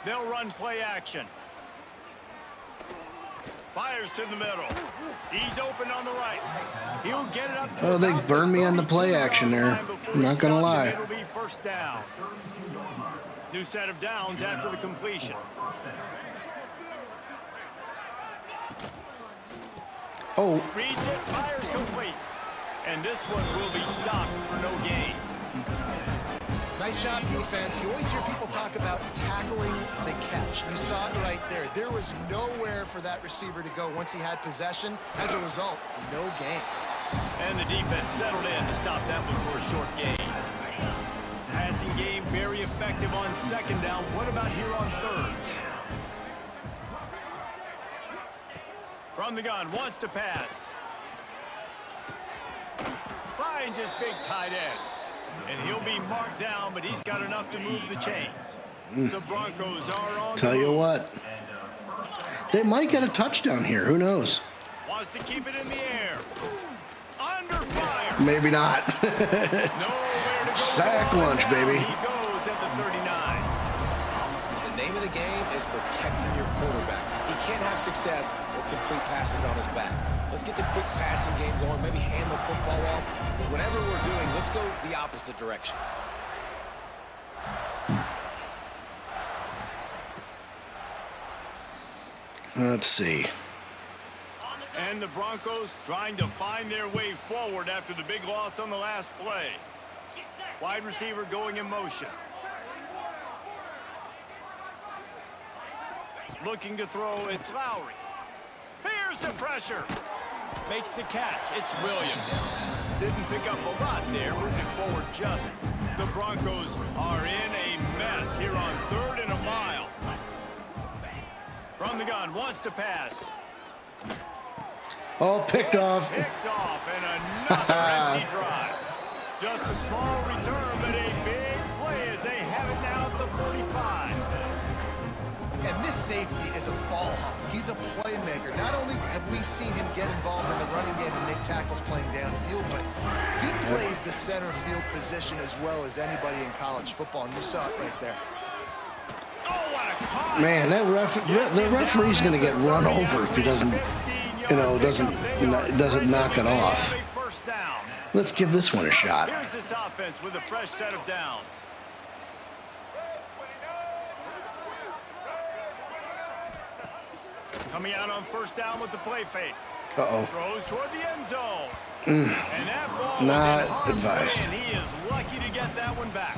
They'll run play action. Fires to the middle. He's open on the right. He'll get it up to Oh, they burned me on the play action there. I'm not gonna lie. It'll be first down. New set of downs after the completion. Oh, Reads it, fires complete. And this one will be stopped for no gain. Nice job, defense. You always hear people talk about tackling the catch. You saw it right there. There was nowhere for that receiver to go once he had possession. As a result, no gain. And the defense settled in to stop that one for a short gain. Passing game very effective on second down. What about here on third? From the gun, wants to pass. Finds his big tight end. And he'll be marked down, but he's got enough to move the chains. The Broncos are on. tell you what. They might get a touchdown here. Who knows? Wants to keep it in the air. Under fire. Maybe not. Nowhere to go. Sack lunch, baby. He goes at the 39. The name of the game is protecting your quarterback. He can't have success or complete passes on his back. Let's get the quick passing game going, maybe hand the football off. But whatever we're doing, let's go the opposite direction. Let's see. And the Broncos trying to find their way forward after the big loss on the last play. Wide receiver going in motion. Looking to throw, it's Lowry. Here's the pressure. Makes the catch, it's Williams. Didn't pick up a lot there, moving forward just. The Broncos are in a mess here on third and a mile. From the gun, wants to pass. Oh, picked off. Picked off and another empty drive. Just a small return, but a big play as they have it now at the 45. And this safety is a ball hawk. He's a playmaker. Not only have we seen him get involved in the running game and make tackles playing downfield, but he plays the center field position as well as anybody in college football, and you saw it right there. Oh, what a catch. Man, the referee's going to get run over if he doesn't, doesn't knock it off. Let's give this one a shot. Here's this offense with a fresh set of downs. Coming out on first down with the play fake. Uh-oh. Throws toward the end zone. And that ball Not was in harm's advised. way, and he is lucky to get that one back.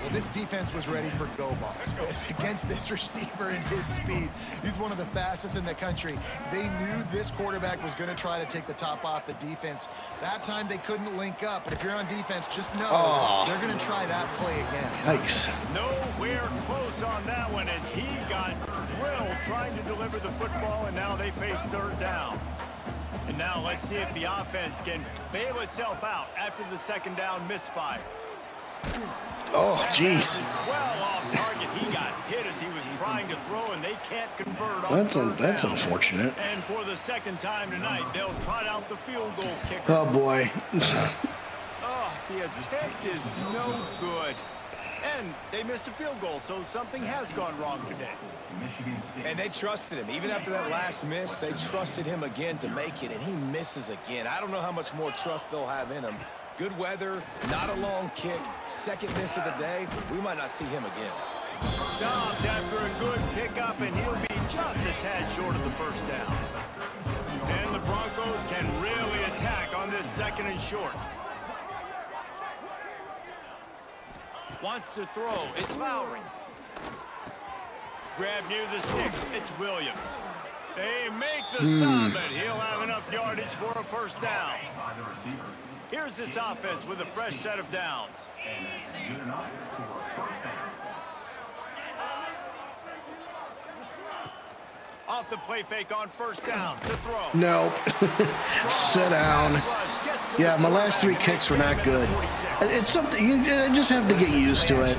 Well, this defense was ready for go balls. Against this receiver and his speed, he's one of the fastest in the country. They knew this quarterback was going to try to take the top off the defense. That time they couldn't link up. But if you're on defense, just know they're going to try that play again. Yikes. Nowhere close on that one as he got drilled trying to deliver the football, and now they face third down. And now let's see if the offense can bail itself out after the second down misfire. Oh, jeez. Well off target. He got hit as he was trying to throw, and they can't convert on That's down. unfortunate. And for the second time tonight, they'll trot out the field goal kicker. Oh, boy. Oh, the attempt is no good. And they missed a field goal, so something has gone wrong today. And they trusted him. Even after that last miss, they trusted him again to make it, and he misses again. I don't know how much more trust they'll have in him. Good weather, not a long kick, second miss of the day. We might not see him again. Stopped after a good pickup, and he'll be just a tad short of the first down. And the Broncos can really attack on this second and short. Wants to throw. It's Lowry. Grab near the sticks. It's Williams. They make the stop, and he'll have enough yardage for a first down. Here's this offense with a fresh set of downs. Off the play fake on first down. The throw. Nope. Sit down. Yeah, my last 3 kicks were not good. It's something you just have to get used to it.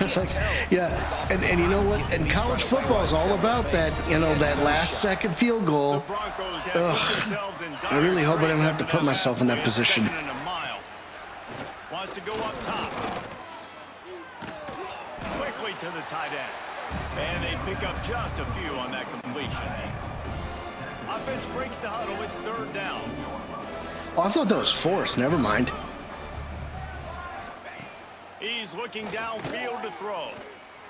It's like, yeah, and you know what? And college football is all about that. You know, that last second field goal. Ugh. I really hope I don't have to put myself in that position. Wants to go up top. Quickly to the tight end. And they pick up just a few on that completion. Offense breaks the huddle. It's third down. Oh, I thought that was fourth. Never mind. He's looking downfield to throw.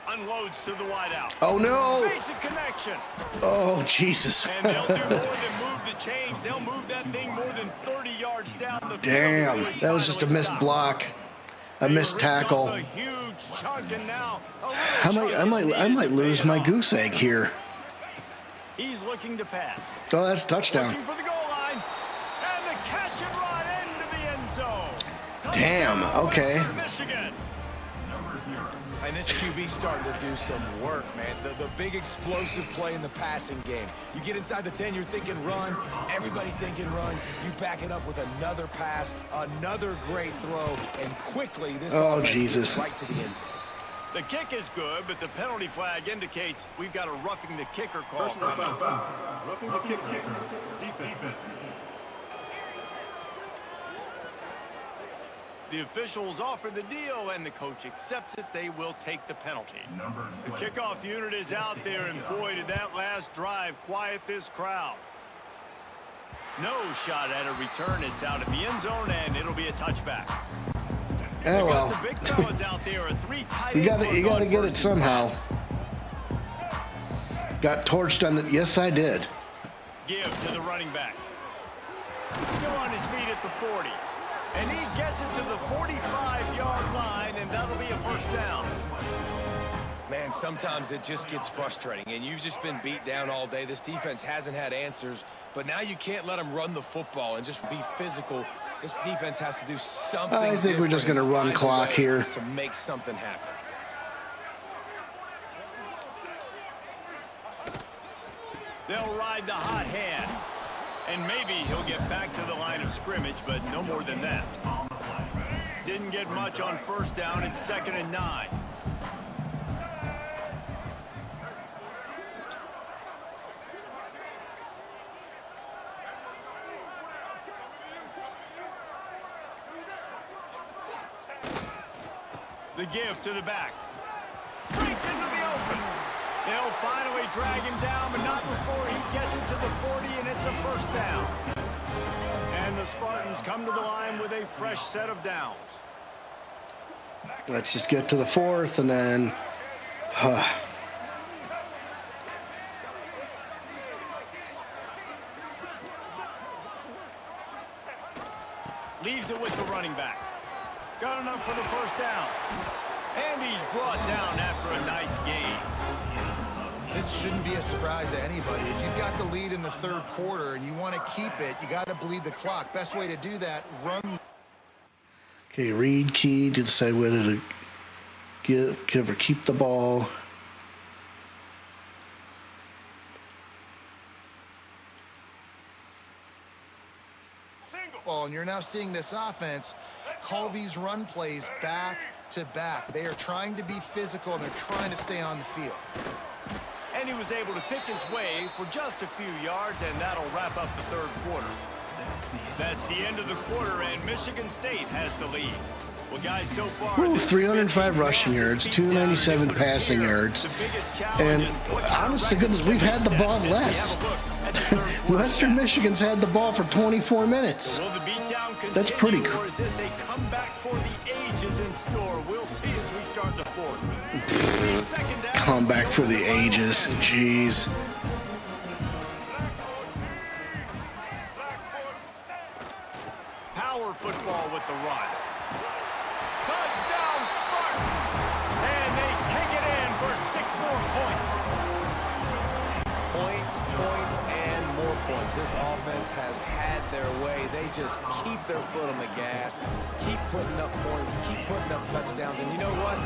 Unloads to the wideout. Oh, no. Basic connection. Oh, Jesus. And they'll do more than move the chains. They'll move that thing more than 30 yards down the field. Damn. That was just a missed block. A missed tackle. A huge chunk, and now I might lose my goose egg here. He's looking to pass. Oh, that's a touchdown. Looking for the goal line. And the catch and run into the end zone. Damn, okay. Michigan. And this QB's starting to do some work, man. The big explosive play in the passing game. You get inside the 10, you're thinking run. Everybody thinking run. You back it up with another pass, another great throw, and quickly this offense gets right to the end zone. The kick is good, but the penalty flag indicates we've got a roughing the kicker call. Personal foul. Roughing the kicker. Defense. The officials offer the deal, and the coach accepts it. They will take the penalty. The kickoff unit is out there, and boy, did that last drive quiet this crowd. No shot at a return. It's out of the end zone, and it'll be a touchback. Oh, well. The big fellas out there are 3 tight You gotta get it somehow. Got torched on the. Yes, I did. Give to the running back. Still on his feet at the 40. And he gets it to the 45-yard line, and that'll be a first down. Man, sometimes it just gets frustrating, and you've just been beat down all day. This defense hasn't had answers, but now you can't let them run the football and just be physical. This defense has to do something. I think we're just going to run clock here to make something happen. They'll ride the hot hand. And maybe he'll get back to the line of scrimmage, but no more than that. Didn't get much on first down. It's 2nd and 9. The give to the back. Breaks into the open. They'll finally drag him down, but not before he gets it to the 40, and it's a first down. And the Spartans come to the line with a fresh set of downs. Let's just get to the 4th, and then. Got enough for the first down. And he's brought down after a nice gain. This shouldn't be a surprise to anybody. If you've got the lead in the third quarter and you want to keep it, you got to bleed the clock. Best way to do that, run. Okay, read key to decide whether to give or keep the ball. And you're now seeing this offense call these run plays back to back. They are trying to be physical and they're trying to stay on the field. And he was able to pick his way for just a few yards, and that'll wrap up the third quarter. That's the end of the quarter, and Michigan State has the lead. Well, guys, so far, 305 rushing yards, 297 passing yards, and honest to goodness, we've had the ball less. Western Michigan's had the ball for 24 minutes. That's pretty cool. Or is this a comeback for the ages in store? We'll see as we start the fourth. Comeback for the ages. Jeez. Power football with the run. Touchdown Spartans! And they take it in for 6 more points. Points, and more points. This offense has had their way. They just keep their foot on the gas, keep putting up points, keep putting up touchdowns. And you know what?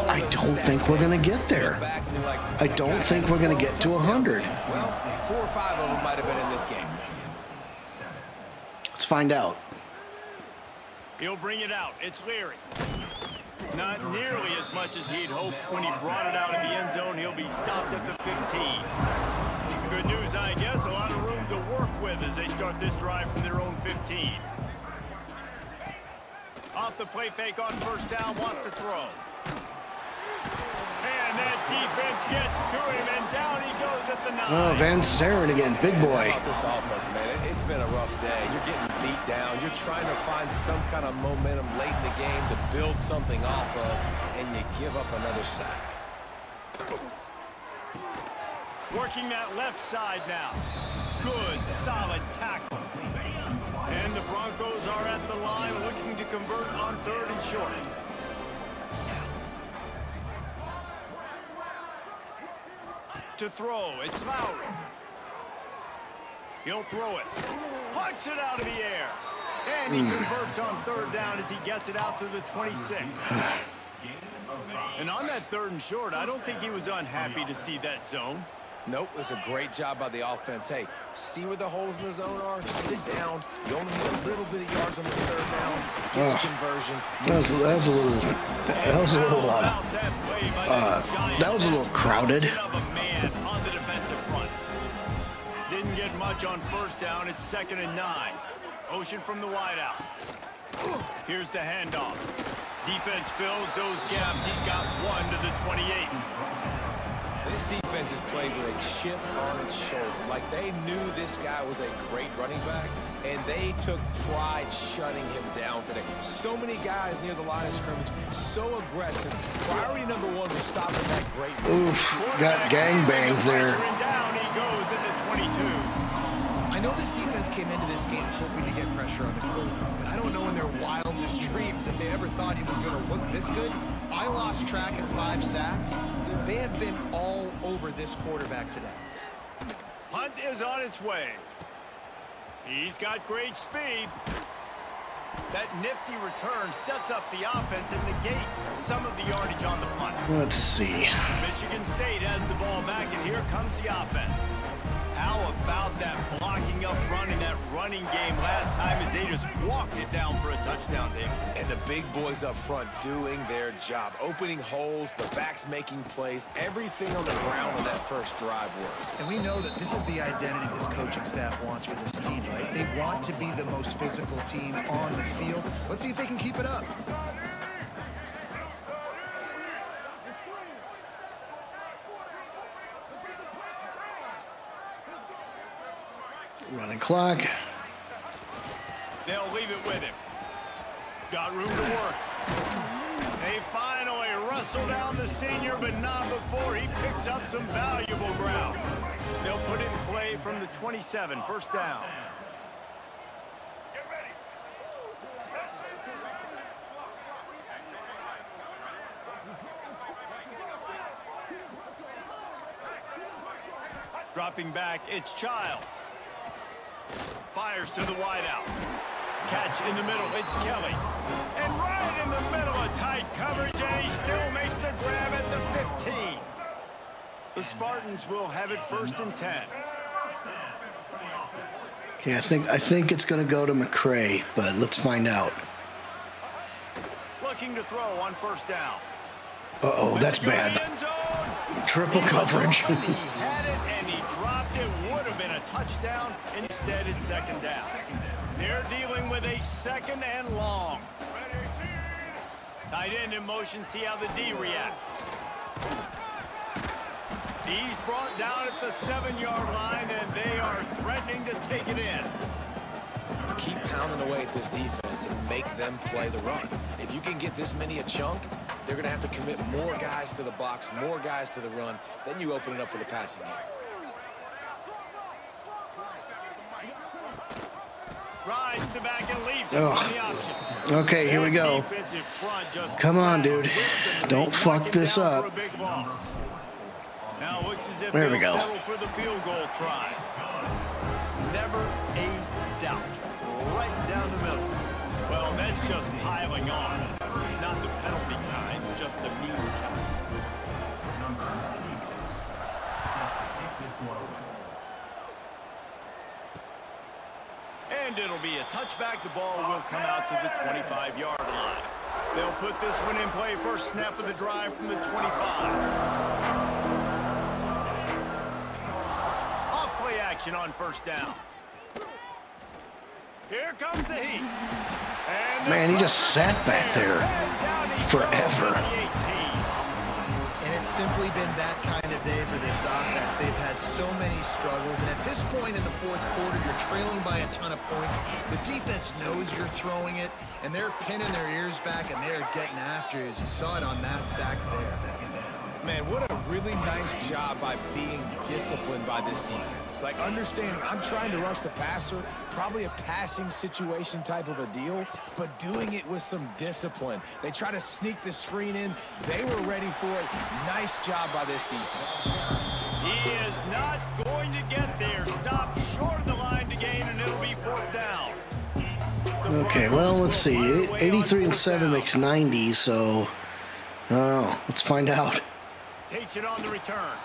I don't think we're going to get there. I don't think we're going to get to 100. Well, 4 or 5 of them might have been in this game. Let's find out. He'll bring it out. It's Leary. Not nearly as much as he'd hoped when he brought it out of the end zone. He'll be stopped at the 15. Good news, I guess. A lot of room to work with as they start this drive from their own 15. Off the play fake on first down, wants to throw. And that defense gets to him, and down he goes at the 9. Oh, Van Saren again, big boy. About this offense, man, it's been a rough day. You're getting beat down. You're trying to find some kind of momentum late in the game to build something off of, and you give up another sack. Working that left side now. Good, solid tackle. And the Broncos are at the line looking to convert on 3rd and short. To throw, it's Lowry. He'll throw it. Punts it out of the air. And he converts on 3rd down as he gets it out to the 26. And on that 3rd and short, I don't think he was unhappy to see that zone. Nope, it was a great job by the offense. Hey, see where the holes in the zone are? Sit down. You only need a little bit of yards on this 3rd down. Get the conversion. That was a little crowded. On the defensive front. Didn't get much on first down. It's 2nd and 9. Ocean from the wideout. Here's the handoff. Defense fills those gaps. He's got 1 to the 28. This defense is played with a chip on its shoulder. Like they knew this guy was a great running back, and they took pride shutting him down today. So many guys near the line of scrimmage, so aggressive. Priority number 1 was stopping that great. Oof, got gangbanged there. And down he goes at the 22. I know this defense came into this game hoping to get pressure on the quarterback, but I don't know in their wildest dreams if they ever thought he was going to look this good. I lost track at 5 sacks. They have been all over this quarterback today. Hunt is on its way. He's got great speed. That nifty return sets up the offense and negates some of the yardage on the punt. Let's see. Michigan State has the ball back, and here comes the offense. How about that blocking up front in that running game last time as they just walked it down for a touchdown, Dave? And the big boys up front doing their job. Opening holes, the backs making plays, everything on the ground on that first drive worked. And we know that this is the identity this coaching staff wants for this team, right? They want to be the most physical team on the field. Let's see if they can keep it up. Running clock. They'll leave it with him. Got room to work. They finally wrestle down the senior, but not before he picks up some valuable ground. They'll put it in play from the 27, first down. Dropping back, it's Childs. Fires to the wideout. Catch in the middle, it's Kelly. And right in the middle of tight coverage, and he still makes the grab at the 15. The Spartans will have it 1st and 10. Okay, I think it's going to go to McCray, but let's find out. Looking to throw on 1st down. Uh-oh, that's bad. Triple coverage. He had it and he dropped it. Would have been a touchdown. Instead, it's 2nd down. They're dealing with a 2nd and long. Tight end in motion. See how the D reacts. He's brought down at the 7-yard line, and they are threatening to take it in. Keep pounding away at this defense and make them play the run. If you can get this many a chunk, they're going to have to commit more guys to the box, more guys to the run. Then you open it up for the passing game. Rides the back and leaves it on the option. Okay, here we go. Come on, dude. Don't fuck this up. Now looks as if There we go. settle for the field goal try. Never a doubt. Right down the middle. Well, that's just piling on. Not the penalty kind, just the mean kind. And it'll be a touchback. The ball will come out to the 25-yard line. They'll put this one in play. First snap of the drive from the 25. Off-play action on 1st down. Here comes the heat. And Man, he just sat back there forever. And it's simply been that kind of day for this offense. They've had so many struggles, and at this point in the 4th quarter, you're trailing by a ton of points. The defense knows you're throwing it, and they're pinning their ears back, and they're getting after it, as you saw it on that sack there. Man, what a really nice job by being disciplined by this defense. Like, understanding I'm trying to rush the passer, probably a passing situation type of a deal, but doing it with some discipline. They try to sneak the screen in. They were ready for it. Nice job by this defense. He is not going to get there. Stop short of the line to gain, and it'll be 4th down. Okay, well, let's see. 83 and 7 makes 90, so let's find out. Takes it on the return.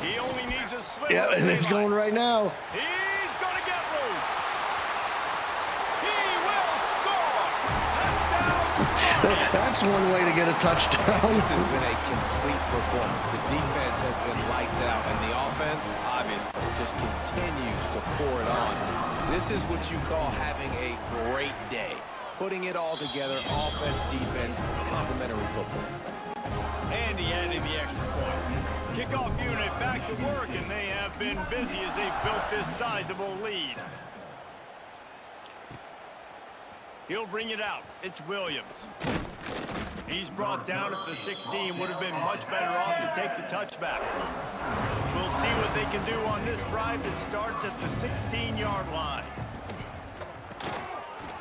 He only needs a slip. Yeah, and it's going right now. He's going to get loose. He will score. Touchdown. That's one way to get a touchdown. This has been a complete performance. The defense has been lights out, and the offense, obviously, just continues to pour it on. This is what you call having a great day. Putting it all together, offense, defense, complementary football. And he added the extra point. Kickoff unit back to work, and they have been busy as they've built this sizable lead. He'll bring it out. It's Williams. He's brought down at the 16. Would have been much better off to take the touchback. We'll see what they can do on this drive that starts at the 16-yard line.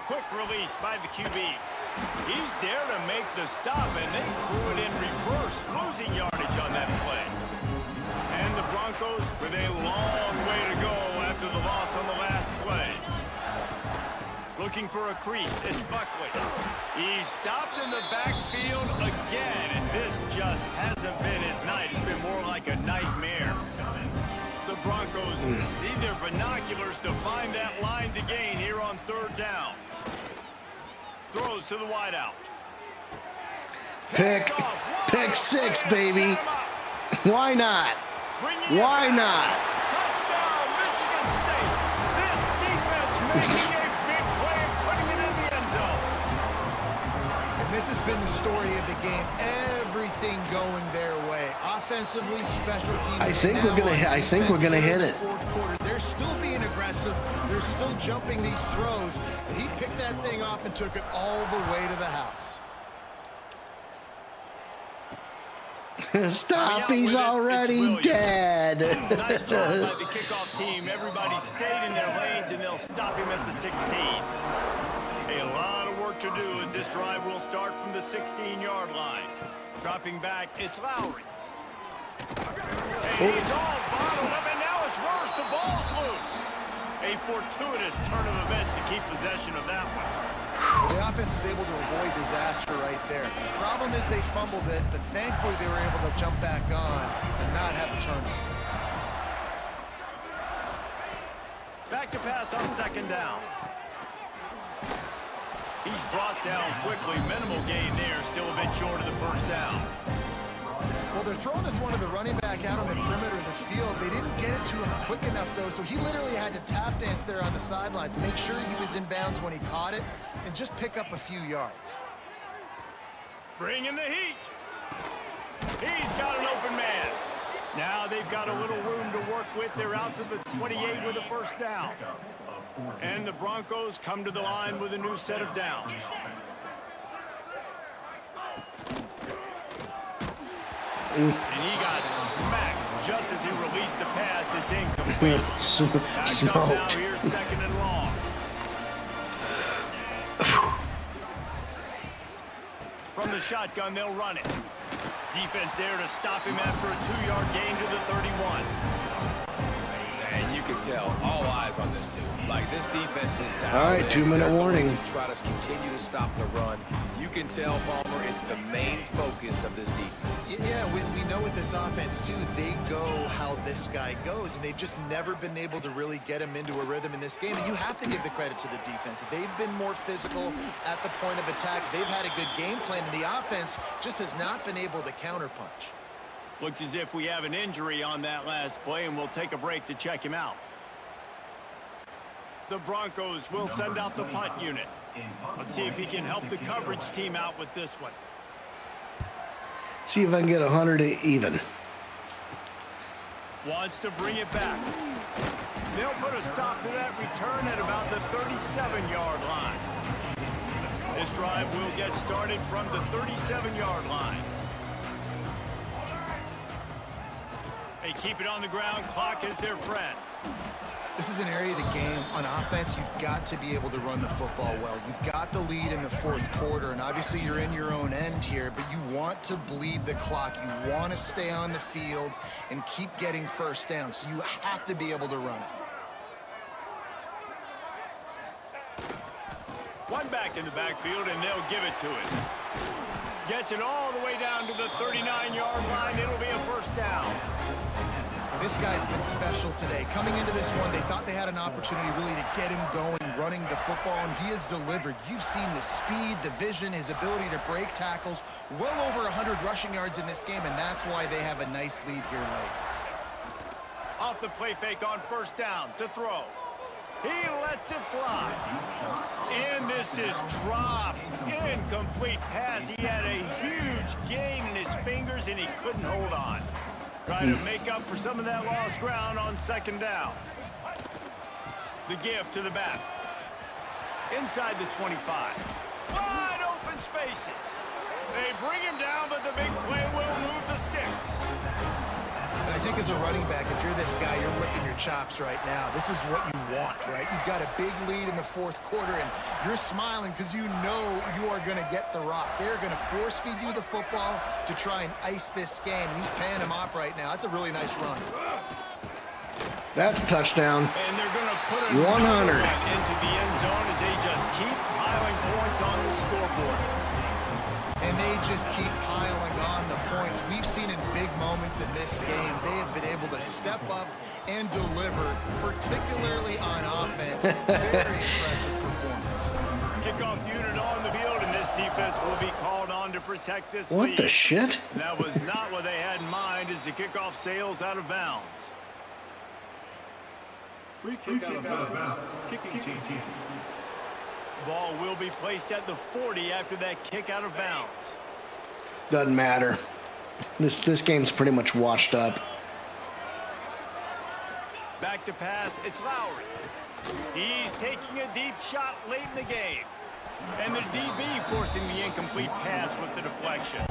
Quick release by the QB. He's there to make the stop, and they threw it in reverse, losing yardage on that play. And the Broncos with a long way to go after the loss on the last play. Looking for a crease, it's Buckley. He's stopped in the backfield again, and this just hasn't been his night. It's been more like a nightmare. The Broncos need their binoculars to find that line to gain here on 3rd down. Throws to the wideout. Pick 6, baby. Why not? Why not? Touchdown, Michigan State. This defense making a big play and putting it in the end zone. And this has been the story of the game. Everything going their way. Offensively, special teams. I think we're gonna hit it. 4th quarter, they're still being aggressive. They're still jumping these throws. And he picked that thing off and took it all the way to the house. Stop, he's already dead. Nice job by the kickoff team. Everybody stayed in their lanes, and they'll stop him at the 16. A lot of work to do as this drive will start from the 16-yard line. Dropping back, it's Lowry. And he's all bottled up, and now it's gets worse. The ball's loose. A fortuitous turn of events to keep possession of that one. The offense is able to avoid disaster right there. The problem is they fumbled it, but thankfully they were able to jump back on and not have a turnover. Back to pass on second down. He's brought down quickly. Minimal gain there. Still a bit short of the first down. Well, they're throwing this one to the running back out on the perimeter of the field. They didn't get it to him quick enough, though, so he literally had to tap dance there on the sidelines, make sure he was in bounds when he caught it, and just pick up a few yards. Bring in the heat. He's got an open man. Now they've got a little room to work with. They're out to the 28 with a first down. And the Broncos come to the line with a new set of downs. And he got smacked just as he released the pass. It's incomplete. Back up now here, second and long. From the shotgun, they'll run it. Defense there to stop him after a 2-yard gain to the 31. And you can tell all eyes on this dude. Like, this defense is down. All right, 2-minute warning. To try to continue to stop the run. You can tell, Palmer, it's the main focus of this defense. Yeah, we know with this offense, too, they go how this guy goes, and they've just never been able to really get him into a rhythm in this game. And you have to give the credit to the defense. They've been more physical at the point of attack. They've had a good game plan, and the offense just has not been able to counterpunch. Looks as if we have an injury on that last play, and we'll take a break to check him out. The Broncos will send out the punt unit. Let's see if he can help the coverage team out with this one. See if I can get 100 even. Wants to bring it back. They'll put a stop to that return at about the 37-yard line. This drive will get started from the 37-yard line. They keep it on the ground. Clock is their friend. This is an area of the game. On offense, you've got to be able to run the football well. You've got the lead in the fourth quarter, and obviously you're in your own end here, but you want to bleed the clock. You want to stay on the field and keep getting first down, so you have to be able to run it. One back in the backfield, and they'll give it to it. Gets it all the way down to the 39-yard line. It'll be a first down. This guy's been special today. Coming into this one, they thought they had an opportunity really to get him going, running the football, and he has delivered. You've seen the speed, the vision, his ability to break tackles. Well over 100 rushing yards in this game, and that's why they have a nice lead here late. Off the play fake on first down to throw. He lets it fly. And this is dropped. Incomplete pass. He had a huge gain in his fingers, and he couldn't hold on. Trying to make up for some of that lost ground on second down. The give to the back. Inside the 25. Wide open spaces. They bring him down, but the big play will move the sticks. And I think as a running back, if you're this guy, you're licking your chops right now. This is what you want, right? You've got a big lead in the fourth quarter, and you're smiling because you know you are going to get the rock. They're going to force feed you the football to try and ice this game. And he's paying him off right now. That's a really nice run. That's a touchdown. And they're going to put 100 into the end zone as they just keep piling points on the scoreboard. And they just keep piling on the points. We've seen in big moments in this game, they have been able to step up and deliver, particularly on offense. Very impressive performance. Kickoff unit on the field, and this defense will be called on to protect this What lead. the shit? That was not what they had in mind as the kickoff sails out of bounds. Free kick out of bounds. Kicking team. Ball will be placed at the 40 after that kick out of bounds. Doesn't matter. This game's pretty much washed up. Back to pass, it's Lowry. He's taking a deep shot late in the game. And the DB forcing the incomplete pass with the deflection.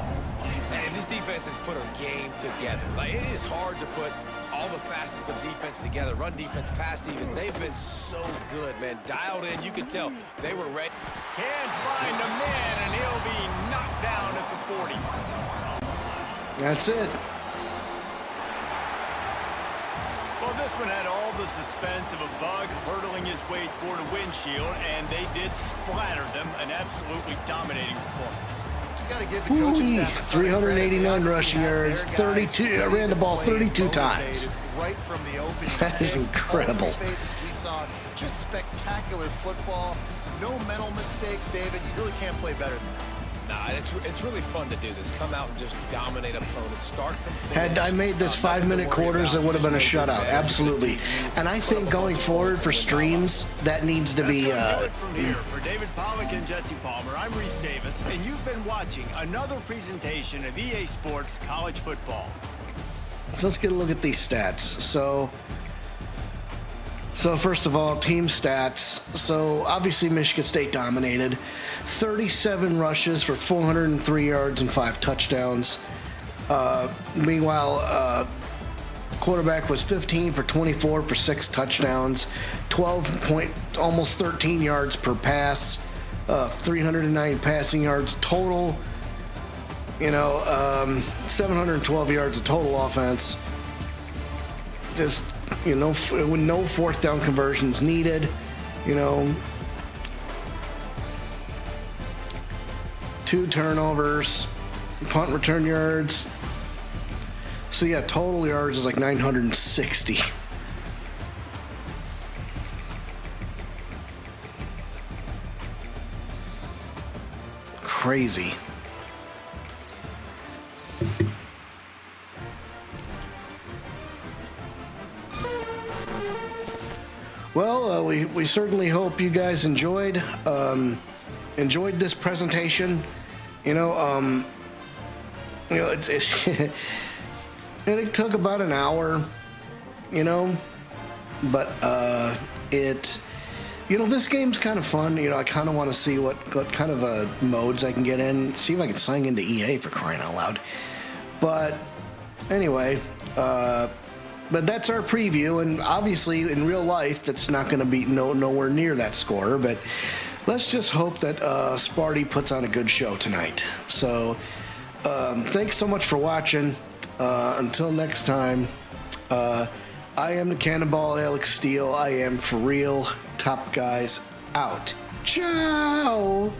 And this defense has put a game together. Like, it is hard to put all the facets of defense together. Run defense, pass defense. They've been so good, man. Dialed in. You can tell they were ready. Can't find a man, and he'll be knocked down at the 40. That's it. Well, this one had all the suspense of a bug hurtling his way toward a windshield, and they did splatter them. An absolutely dominating performance. You gotta give the coaching staff 389 rushing yards, 32. I ran the ball 32 times. Right from the opening. That is incredible. We saw just spectacular football. No mental mistakes, David. You really can't play better than that. Nah, it's really fun to do this. Come out and just dominate opponents. Start from finish. Had I made this 5-minute quarters, it would have been a shutout. Absolutely. And I think going forward for streams, that needs to be. From here, for David Pollack and Jesse Palmer, I'm Reese Davis, and you've been watching another presentation of EA Sports College Football. So let's get a look at these stats. So first of all, team stats. So obviously Michigan State dominated. 37 rushes for 403 yards and 5 touchdowns. Meanwhile, quarterback was 15 for 24 for 6 touchdowns, almost 13 yards per pass, 309 passing yards total. 712 yards of total offense. Just, with no 4th down conversions needed, 2 turnovers, punt return yards. So yeah, total yards is like 960. Crazy. Well, we certainly hope you guys enjoyed this presentation. It's and it took about an hour, but this game's kind of fun. I kind of want to see what kind of modes I can get in, see if I can sign into EA, for crying out loud. But anyway, but that's our preview, and obviously in real life that's not going to be nowhere near that score, but let's just hope that Sparty puts on a good show tonight. So thanks so much for watching. Until next time, I am the Cannonball Alex Steele. I am for real. Top Guys out. Ciao.